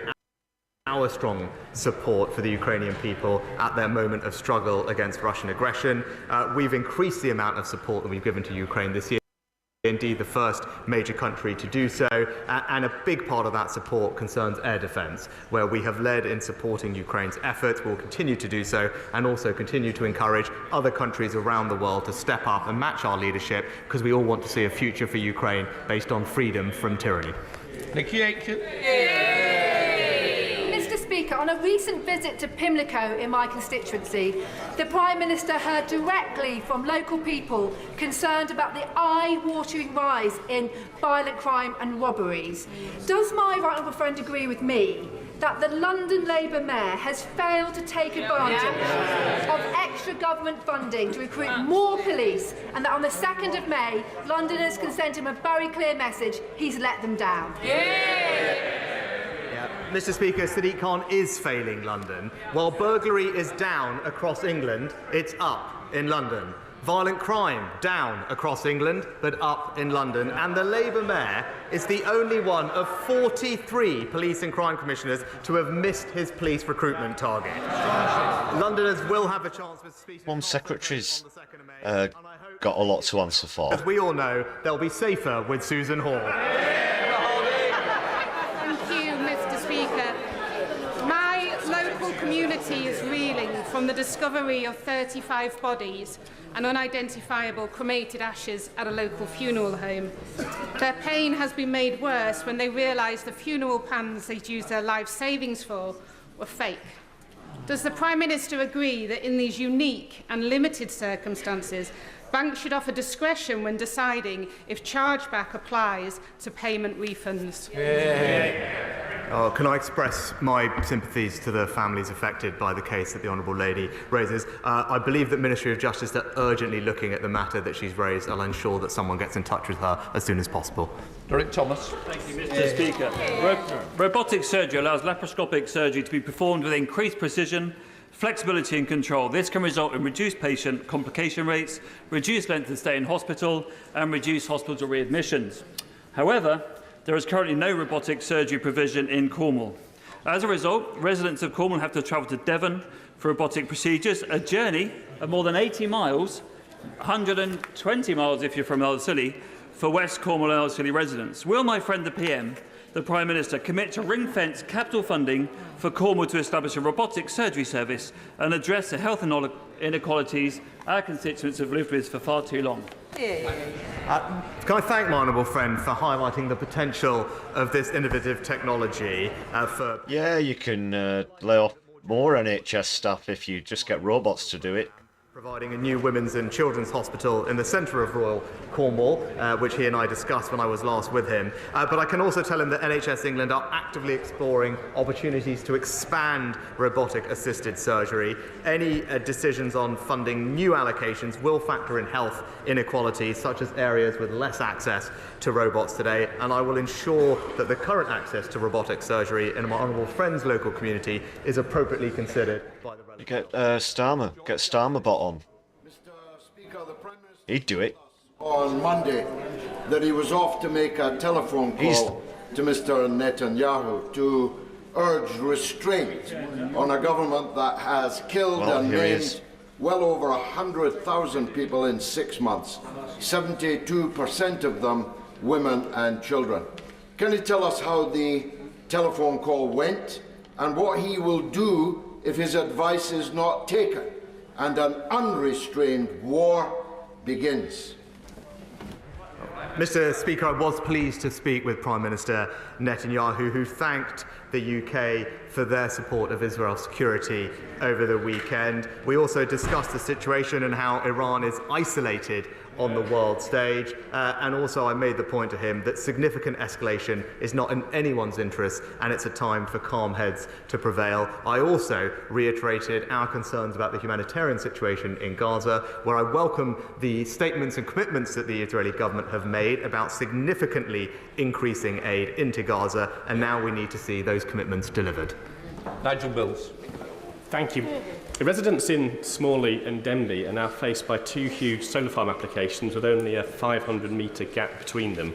our strong support for the Ukrainian people at their moment of struggle against Russian aggression. We've increased the amount of support that we've given to Ukraine this year. Indeed, the first major country to do so, and a big part of that support concerns air defence, where we have led in supporting Ukraine's efforts. We'll continue to do so, and also continue to encourage other countries around the world to step up and match our leadership, because we all want to see a future for Ukraine based on freedom from tyranny. Mr. Speaker, on a recent visit to Pimlico in my constituency, the Prime Minister heard directly from local people concerned about the eye-watering rise in violent crime and robberies. Does my right honourable friend agree with me that the London Labour Mayor has failed to take advantage of extra government funding to recruit more police, and that on the 2nd of May, Londoners can send him a very clear message: he's let them down? Mr. Speaker, Sadiq Khan is failing London. While burglary is down across England, it's up in London. Violent crime down across England, but up in London. And the Labour Mayor is the only one of 43 police and crime commissioners to have missed his police recruitment target. Londoners will have a chance with speech. Home Secretary's got a lot to answer for. As we all know, they'll be safer with Susan Hall. Community is reeling from the discovery of 35 bodies and unidentifiable cremated ashes at a local funeral home. Their pain has been made worse when they realise the funeral plans they'd used their life savings for were fake. Does the Prime Minister agree that in these unique and limited circumstances, banks should offer discretion when deciding if chargeback applies to payment refunds? Can I express my sympathies to the families affected by the case that the Honourable Lady raises? I believe that Ministry of Justice are urgently looking at the matter that she's raised. I'll ensure that someone gets in touch with her as soon as possible. Derek Thomas. Thank you, Mr. Speaker. Robotic surgery allows laparoscopic surgery to be performed with increased precision, flexibility and control. This can result in reduced patient complication rates, reduced length of stay in hospital and reduced hospital readmissions. However, there is currently no robotic surgery provision in Cornwall. As a result, residents of Cornwall have to travel to Devon for robotic procedures, a journey of more than 80 miles, 120 miles if you're from Ellerslie, for West Cornwall and Ellerslie residents. Will my friend the PM the Prime Minister commit to ring-fence capital funding for Cornwall to establish a robotic surgery service and address the health inequalities our constituents have lived with for far too long? Can I thank my honourable friend for highlighting the potential of this innovative technology for... Yeah, you can lay off more NHS staff if you just get robots to do it. Providing a new women's and children's hospital in the centre of Royal Cornwall, which he and I discussed when I was last with him. But I can also tell him that NHS England are actively exploring opportunities to expand robotic-assisted surgery. Any decisions on funding new allocations will factor in health inequalities, such as areas with less access to robots today, and I will ensure that the current access to robotic surgery in my honourable friend's local community is appropriately considered by the relevant... Get Starmer bot on. He'd do it. On Monday, that he was off to make a telephone call to Mr. Netanyahu to urge restraint on a government that has killed and maimed well over 100,000 people in 6 months, 72% of them women and children. Can he tell us how the telephone call went and what he will do if his advice is not taken and an unrestrained war begins? Mr. Speaker, I was pleased to speak with Prime Minister Netanyahu, who thanked the UK for their support of Israel's security over the weekend. We also discussed the situation and how Iran is isolated on the world stage, and also I made the point to him that significant escalation is not in anyone's interest, and it's a time for calm heads to prevail. I also reiterated our concerns about the humanitarian situation in Gaza, where I welcome the statements and commitments that the Israeli government have made about significantly increasing aid into Gaza, and now we need to see those commitments delivered. Nigel Mills. Thank you. The residents in Smalley and Denby are now faced by 2 huge solar farm applications with only a 500-metre gap between them.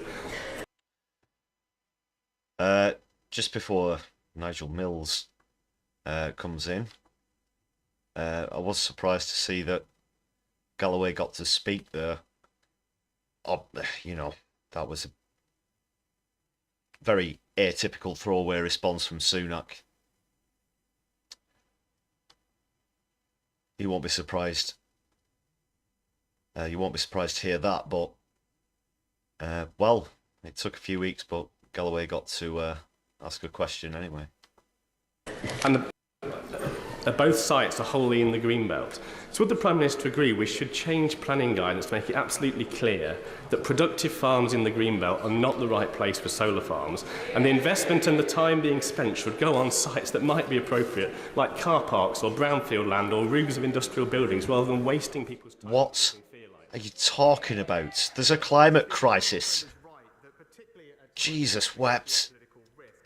Just before Nigel Mills comes in, I was surprised to see that Galloway got to speak there. You know, that was a very atypical throwaway response from Sunak. You won't be surprised. You won't be surprised to hear that, but well, it took a few weeks, but Galloway got to ask a question anyway. And both sites are wholly in the Greenbelt. So would the Prime Minister agree we should change planning guidance to make it absolutely clear that productive farms in the Greenbelt are not the right place for solar farms, and the investment and the time being spent should go on sites that might be appropriate, like car parks or brownfield land or roofs of industrial buildings, rather than wasting people's time? What are you talking about? There's a climate crisis. Jesus wept.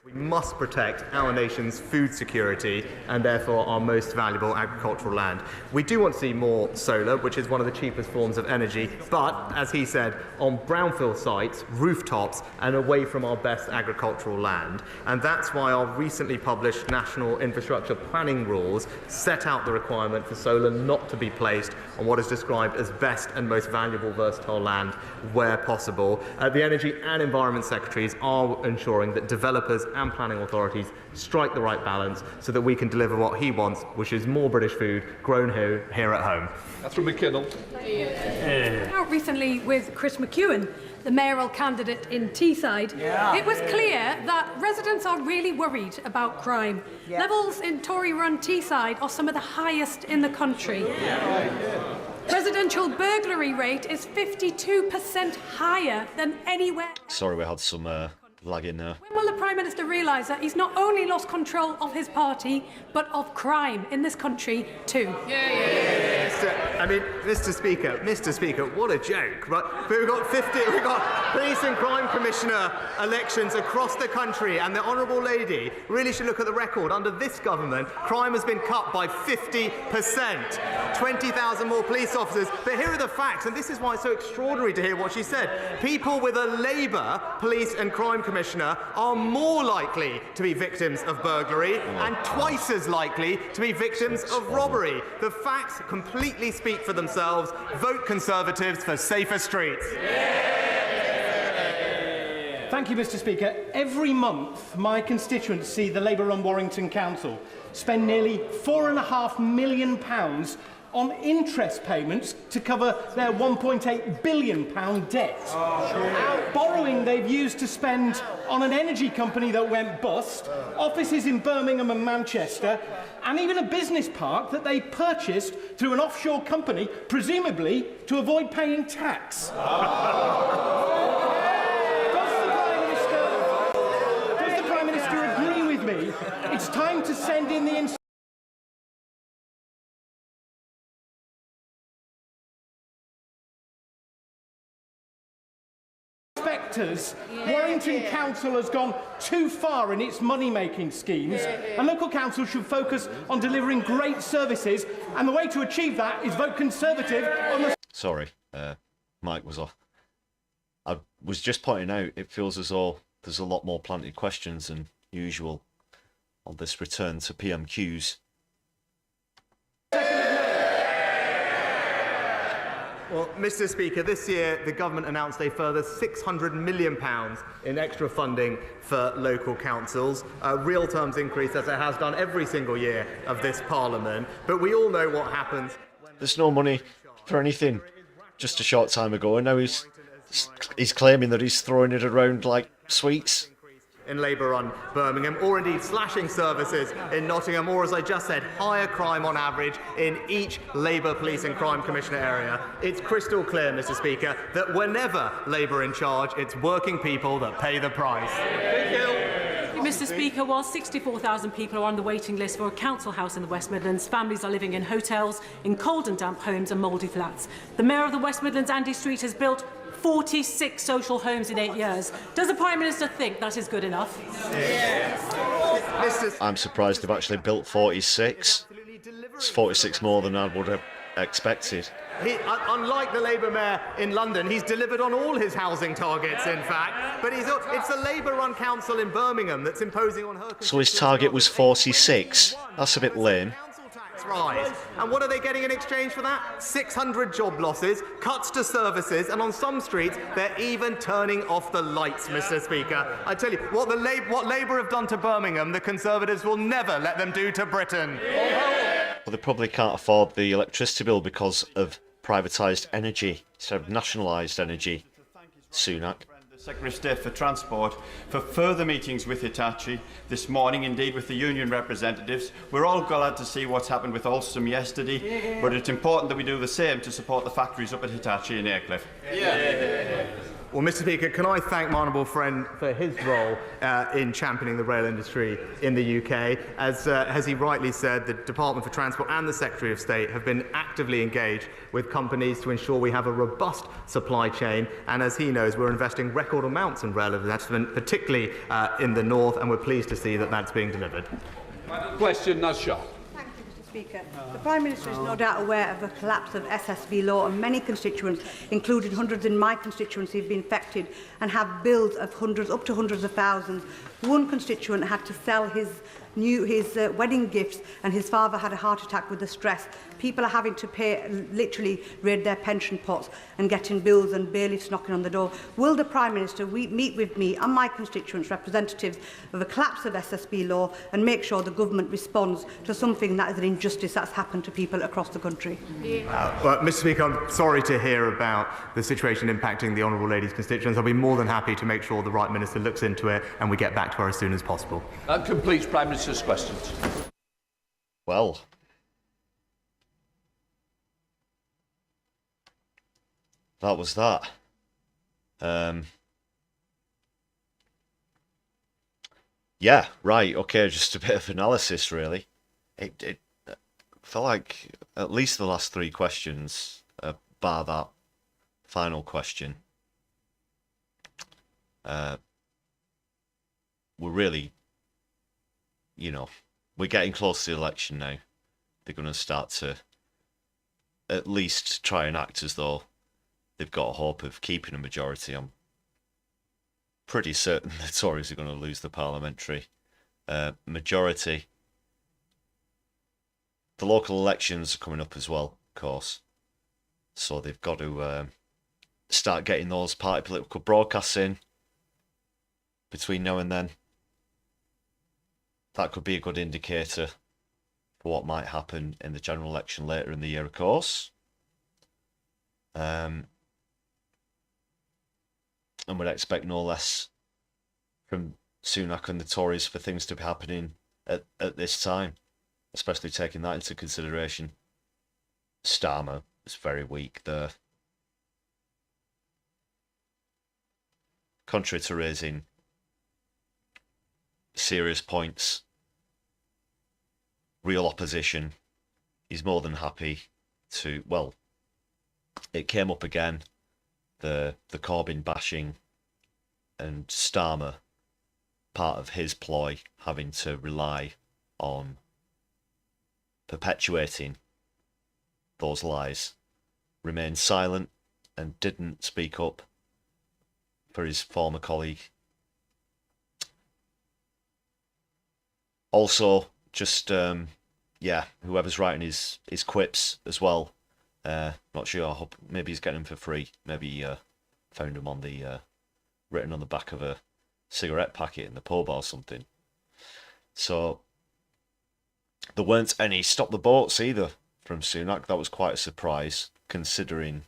We must protect our nation's food security and therefore our most valuable agricultural land. We do want to see more solar, which is one of the cheapest forms of energy, but, as he said, on brownfield sites, rooftops, and away from our best agricultural land. And that's why our recently published National Infrastructure Planning Rules set out the requirement for solar not to be placed on what is described as best and most valuable versatile land where possible. The Energy and Environment Secretaries are ensuring that developers and planning authorities strike the right balance so that we can deliver what he wants, which is more British food grown here at home. Catherine McKinnell. Out recently with Chris McEwen, the mayoral candidate in Teesside, it was clear that residents are really worried about crime. Levels in Tory-run Teesside are some of the highest in the country. Residential burglary rate is 52% higher than anywhere. Sorry, we had some lag in there. When will the Prime Minister realise that he's not only lost control of his party, but of crime in this country too? Mr. Speaker, what a joke, right? But we've got police and crime commissioner elections across the country, and the Honourable Lady really should look at the record. Under this government, crime has been cut by 50%. 20,000 more police officers. But here are the facts, and this is why it's so extraordinary to hear what she said. People with a Labour police and crime commissioner are more likely to be victims of burglary and twice as likely to be victims of robbery. The facts completely speak for themselves. Vote Conservatives for safer streets. Thank you, Mr. Speaker. Every month, my constituency, the Labour-run Warrington Council, spend nearly £4.5 million on interest payments to cover their £1.8 billion debt. Borrowing they've used to spend on an energy company that went bust, offices in Birmingham and Manchester, and even a business park that they purchased through an offshore company, presumably to avoid paying tax. Does the Prime Minister agree with me? It's time to send in the inspectors. Warrington Council has gone too far in its money-making schemes, and local councils should focus on delivering great services, and the way to achieve that is vote Conservative on the... Sorry, mic was off. I was just pointing out, it feels as though there's a lot more planted questions than usual on this return to PMQs. Well, Mr. Speaker, this year the government announced a further £600 million in extra funding for local councils. Real terms increase, as it has done every single year of this Parliament. But we all know what happens. There's no money for anything just a short time ago, and now he's claiming that he's throwing it around like sweets. In Labour-run Birmingham, or indeed slashing services in Nottingham, or as I just said, higher crime on average in each Labour Police and Crime Commissioner area. It's crystal clear, Mr. Speaker, that whenever Labour are in charge, it's working people that pay the price. Mr. Speaker, while 64,000 people are on the waiting list for a council house in the West Midlands, families are living in hotels, in cold and damp homes and mouldy flats. The Mayor of the West Midlands, Andy Street, has built 46 social homes in 8 years. Does the Prime Minister think that is good enough? I'm surprised they've actually built 46. It's 46 more than I would have expected. Unlike the Labour Mayor in London, he's delivered on all his housing targets, in fact. But it's the Labour-run council in Birmingham that's imposing on her... So his target was 46. That's a bit lame. Rise. And what are they getting in exchange for that? 600 job losses, cuts to services, and on some streets, they're even turning off the lights, Mr. Speaker. I tell you, what Labour have done to Birmingham, the Conservatives will never let them do to Britain. Well, they probably can't afford the electricity bill because of privatised energy instead of nationalised energy. Sunak. Secretary of State for Transport for further meetings with Hitachi this morning, indeed with the union representatives. We're all glad to see what's happened with Alstom yesterday, but it's important that we do the same to support the factories up at Hitachi in Aycliffe. Well, Mr. Speaker, can I thank my honourable friend for his role in championing the rail industry in the UK. As he rightly said, the Department for Transport and the Secretary of State have been actively engaged with companies to ensure we have a robust supply chain. And as he knows, we're investing record amounts in rail investment, particularly in the north, and we're pleased to see that that's being delivered. Question, Naz Shah. Speaker. The Prime Minister is no doubt aware of the collapse of SSV law, and many constituents, including hundreds in my constituency, have been affected and have bills of hundreds, up to hundreds of thousands. One constituent had to sell his wedding gifts, and his father had a heart attack with the stress. People are having to pay, literally raid their pension pots and getting bills and bailiffs knocking on the door. Will the Prime Minister meet with me and my constituents, representatives of the collapse of SSB law, and make sure the government responds to something that is an injustice that's happened to people across the country? Well, Mr. Speaker, I'm sorry to hear about the situation impacting the Honourable Lady's constituents. I'll be more than happy to make sure the right Minister looks into it and we get back to her as soon as possible. That completes Prime Minister's questions. Well, that was that. Yeah, right, okay, just a bit of analysis, really. It felt like at least the last three questions, bar that final question, were really, you know, we're getting close to the election now. They're going to start to at least try and act as though they've got a hope of keeping a majority. I'm pretty certain the Tories are going to lose the parliamentary majority. The local elections are coming up as well, of course. So they've got to start getting those party political broadcasts in. between now and then. That could be a good indicator for what might happen in the general election later in the year, of course. And would expect no less from Sunak and the Tories for things to be happening at this time, especially taking that into consideration. Starmer is very weak there. Contrary to raising serious points, real opposition, he's more than happy to, well, it came up again, the Corbyn bashing, and Starmer, part of his ploy, having to rely on perpetuating those lies, remained silent and didn't speak up for his former colleague. Also, just, whoever's writing his quips as well, not sure, I hope maybe he's getting them for free. Maybe found them on the, written on the back of a cigarette packet in the pub or something. So, there weren't any stop the boats either from Sunak. That was quite a surprise, considering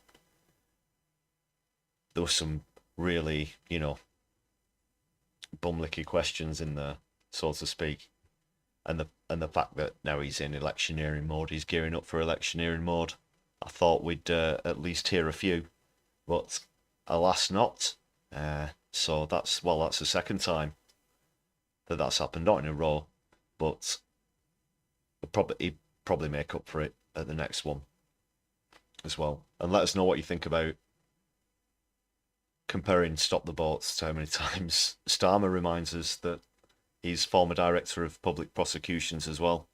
there were some really, bumlicky questions in there, so to speak. And the fact that now he's in electioneering mode, he's gearing up for electioneering mode. I thought we'd at least hear a few, but alas not. So that's the second time that's happened, not in a row, but he'd probably make up for it at the next one as well. And let us know what you think about comparing Stop the Boats to how many times Starmer reminds us that he's former director of public prosecutions as well.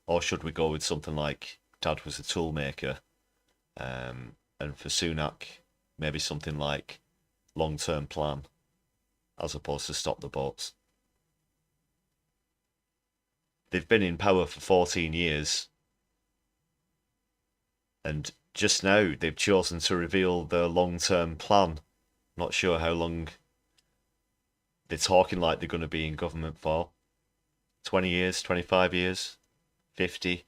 Or should we go with something like Dad was a toolmaker? And for Sunak, maybe something like long-term plan, as opposed to Stop the Boats. They've been in power for 14 years. And just now, they've chosen to reveal their long-term plan. Not sure how long they're talking like they're going to be in government for. 20 years, 25 years, 50.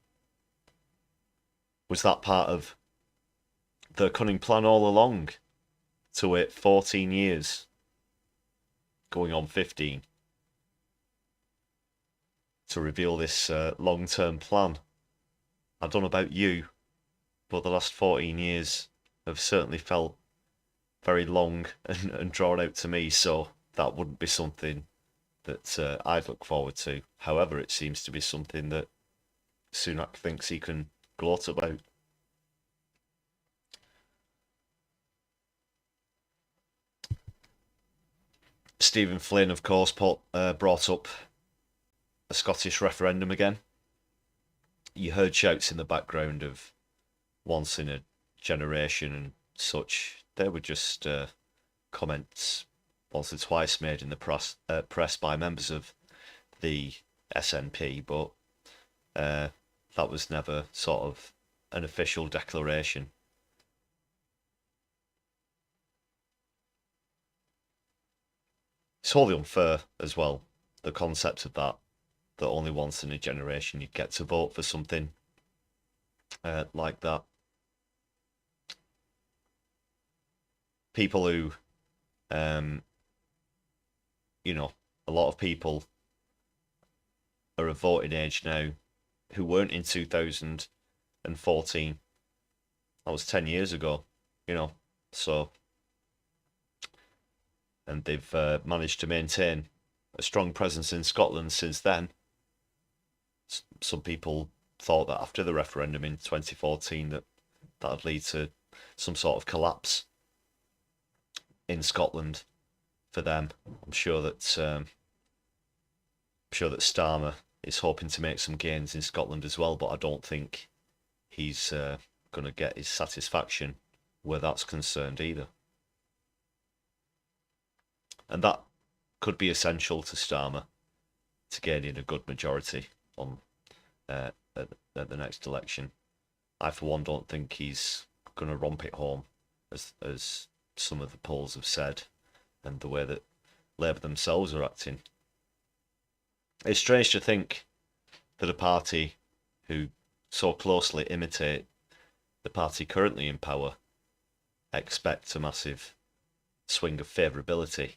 Was that part of their cunning plan all along? To wait 14 years, going on 15, to reveal this long-term plan. I don't know about you, but the last 14 years have certainly felt very long and drawn out to me, so that wouldn't be something that I'd look forward to. However, it seems to be something that Sunak thinks he can gloat about. Stephen Flynn, of course, brought up a Scottish referendum again. You heard shouts in the background of once in a generation and such. They were just comments once or twice made in the press by members of the SNP, but that was never sort of an official declaration. It's wholly unfair as well, the concept of that only once in a generation you'd get to vote for something like that. People who, a lot of people are of voting age now who weren't in 2014. That was 10 years ago, so... And they've managed to maintain a strong presence in Scotland since then. Some people thought that after the referendum in 2014 that would lead to some sort of collapse in Scotland for them. I'm sure that Starmer is hoping to make some gains in Scotland as well, but I don't think he's going to get his satisfaction where that's concerned either. And that could be essential to Starmer to gaining a good majority on at the next election. I, for one, don't think he's going to romp it home, as some of the polls have said, and the way that Labour themselves are acting. It's strange to think that a party who so closely imitate the party currently in power expect a massive swing of favourability.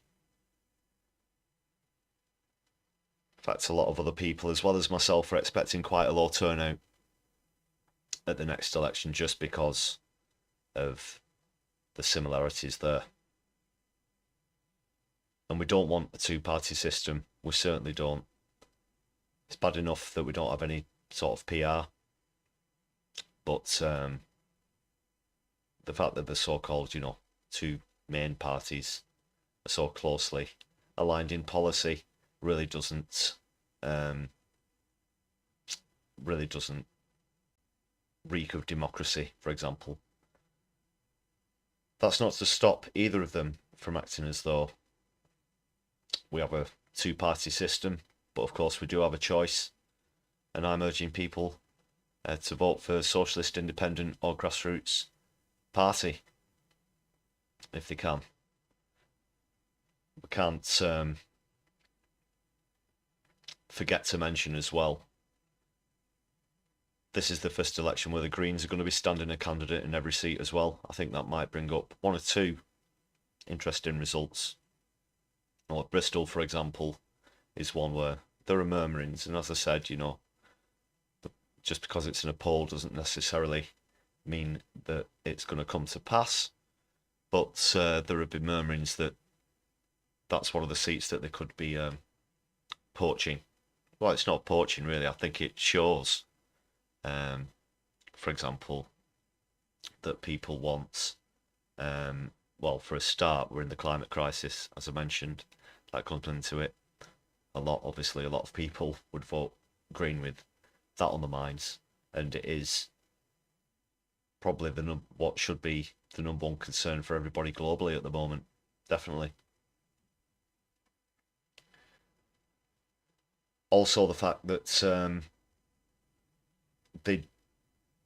In fact, a lot of other people, as well as myself, are expecting quite a low turnout at the next election just because of the similarities there. And we don't want a two-party system. We certainly don't. It's bad enough that we don't have any sort of PR. But the fact that the so-called, two main parties are so closely aligned in policy really doesn't reek of democracy, for example. That's not to stop either of them from acting as though we have a two-party system, but of course we do have a choice, and I'm urging people to vote for Socialist, Independent or Grassroots Party if they can. We can't forget to mention as well, this is the first election where the Greens are going to be standing a candidate in every seat as well. I think that might bring up one or two interesting results. Like Bristol, for example, is one where there are murmurings, and as I said, just because it's in a poll doesn't necessarily mean that it's going to come to pass. But there have been murmurings that that's one of the seats that they could be poaching. Well, it's not poaching really. I think it shows, for example, that people want, well, for a start, we're in the climate crisis, as I mentioned. That comes into it a lot. Obviously, a lot of people would vote Green with that on the minds, and it is probably what should be the number one concern for everybody globally at the moment. Definitely. Also, the fact that they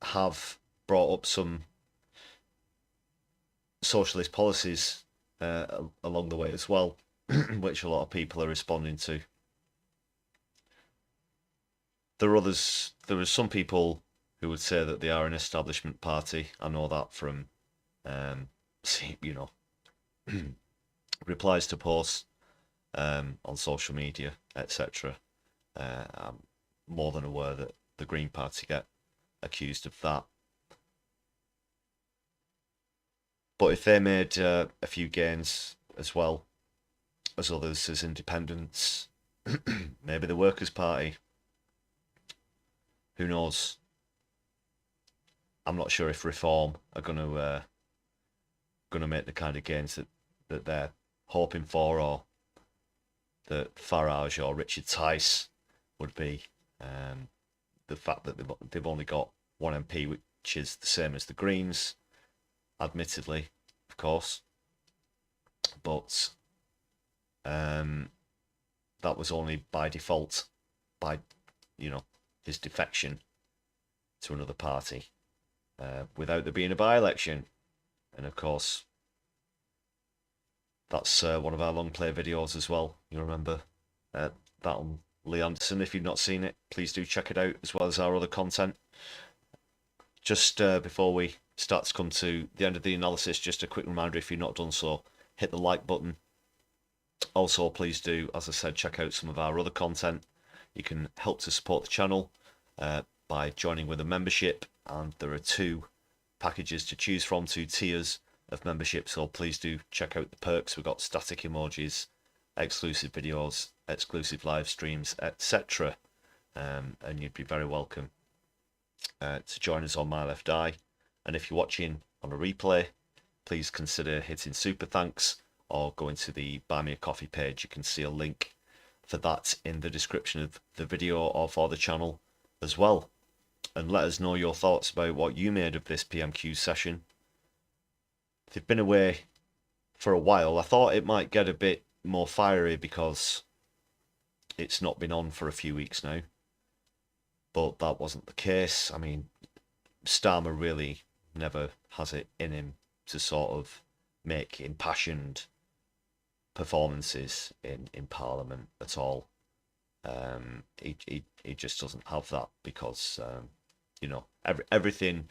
have brought up some socialist policies along the way as well, which a lot of people are responding to. There are some people who would say that they are an establishment party. I know that from, replies to posts on social media, etc. I'm more than aware that the Green Party get accused of that. But if they made a few gains as well as others as independents, maybe the Workers' Party, who knows? I'm not sure if Reform are going to make the kind of gains that they're hoping for, or that Farage or Richard Tice would be. The fact that they've only got one MP, which is the same as the Greens, admittedly, of course, but that was only by default, by his defection to another party, without there being a by-election. And of course, that's one of our long play videos as well. You remember that on Lee Anderson. If you've not seen it, please do check it out, as well as our other content. Just before we start to come to the end of the analysis, just a quick reminder, if you've not done so, hit the like button. Also, please do, as I said, check out some of our other content. You can help to support the channel by joining with a membership, and there are two packages to choose from, 2 tiers of membership, so please do check out the perks. We've got static emojis, exclusive videos, exclusive live streams, etc. And you'd be very welcome to join us on My Left Eye. And if you're watching on a replay, please consider hitting super thanks or going to the Buy Me a Coffee page. You can see a link for that in the description of the video or for the channel as well. And let us know your thoughts about what you made of this PMQ session. They've been away for a while. I thought it might get a bit more fiery because it's not been on for a few weeks now, but that wasn't the case. I mean, Starmer really never has it in him to sort of make impassioned performances in Parliament at all. He just doesn't have that because you know, everything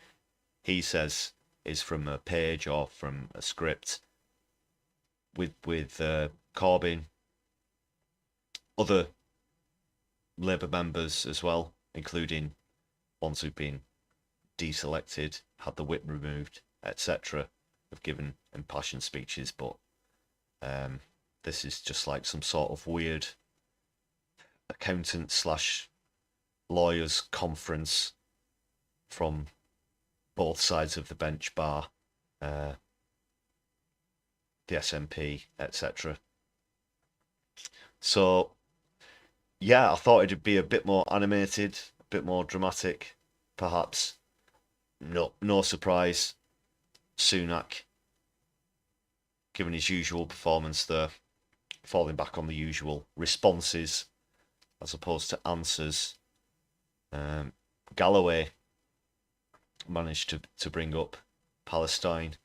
he says is from a page or from a script. With Corbyn, other Labour members as well, including ones who've been deselected, had the whip removed, etc., have given impassioned speeches, but this is just like some sort of weird accountant / lawyers conference from both sides of the bench, bar the SNP, etc. So yeah, I thought it'd be a bit more animated, a bit more dramatic, perhaps. No surprise, Sunak, given his usual performance there, falling back on the usual responses as opposed to answers. Galloway managed to bring up Palestine,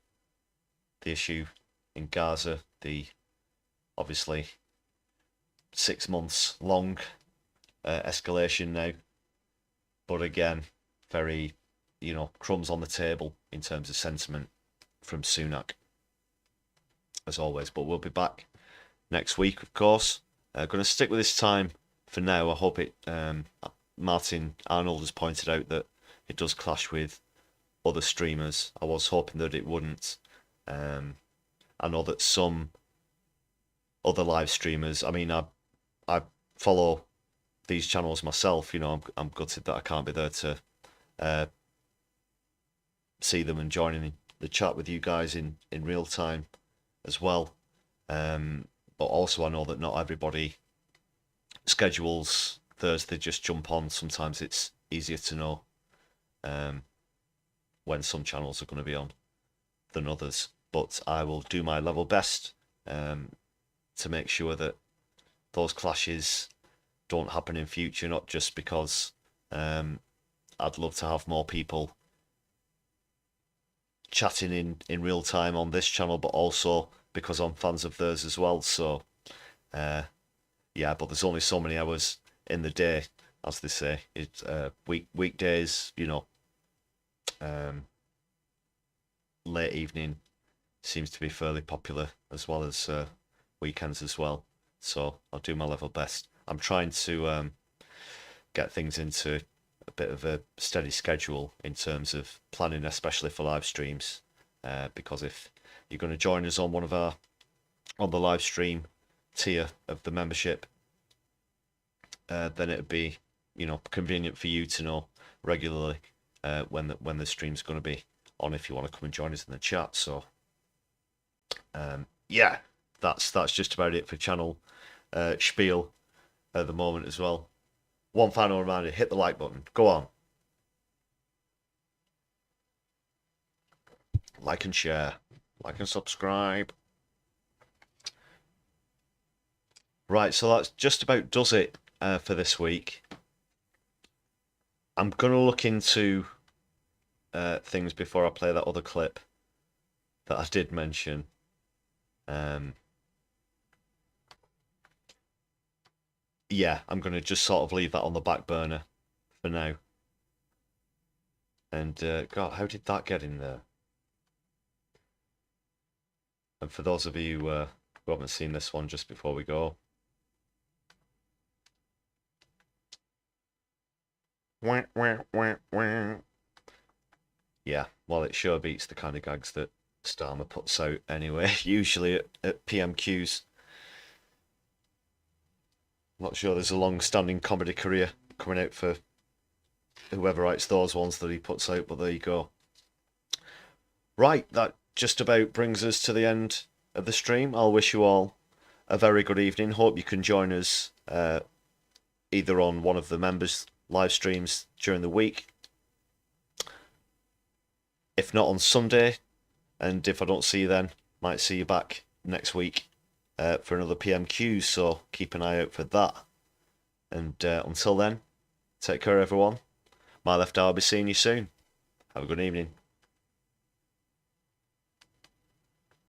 the issue in Gaza, the obviously 6 months long escalation now, but again, very, you know, crumbs on the table in terms of sentiment from Sunak, as always. But we'll be back next week, of course. Going to stick with this time for now. I hope it. Martin Arnold has pointed out that it does clash with other streamers. I was hoping that it wouldn't. I know that some other live streamers, I mean, I follow these channels myself, you know, I'm gutted that I can't be there to see them and join in the chat with you guys in real time as well. But also I know that not everybody schedules Thursday just jump on. Sometimes it's easier to know when some channels are going to be on than others. But I will do my level best to make sure that those clashes don't happen in future, not just because I'd love to have more people chatting in real time on this channel, but also because I'm fans of theirs as well. So yeah, but there's only so many hours in the day, as they say. It's weekdays, you know, late evening seems to be fairly popular, as well as weekends as well. So I'll do my level best. I'm trying to get things into a bit of a steady schedule in terms of planning, especially for live streams, because if you're going to join us on on the live stream tier of the membership, then it'd be, you know, convenient for you to know regularly when the stream's going to be on, if you want to come and join us in the chat. So yeah, that's just about it for channel spiel at the moment as well. One final reminder: hit the like button. Go on, like and share, like and subscribe. Right, so that's just about does it for this week. I'm gonna look into things before I play that other clip that I did mention. Yeah, I'm going to just sort of leave that on the back burner for now. And, God, how did that get in there? And for those of you who haven't seen this one, just before we go. Wah, wah, wah, wah. Yeah, well, it sure beats the kind of gags that Starmer puts out anyway, usually at PMQs. Not sure there's a long-standing comedy career coming out for whoever writes those ones that he puts out, but there you go. Right, that just about brings us to the end of the stream. I'll wish you all a very good evening. Hope you can join us either on one of the members' live streams during the week, if not on Sunday, and if I don't see you then, might see you back next week for another PMQ, so keep an eye out for that. And until then, take care everyone. My left eye will be seeing you soon. Have a good evening.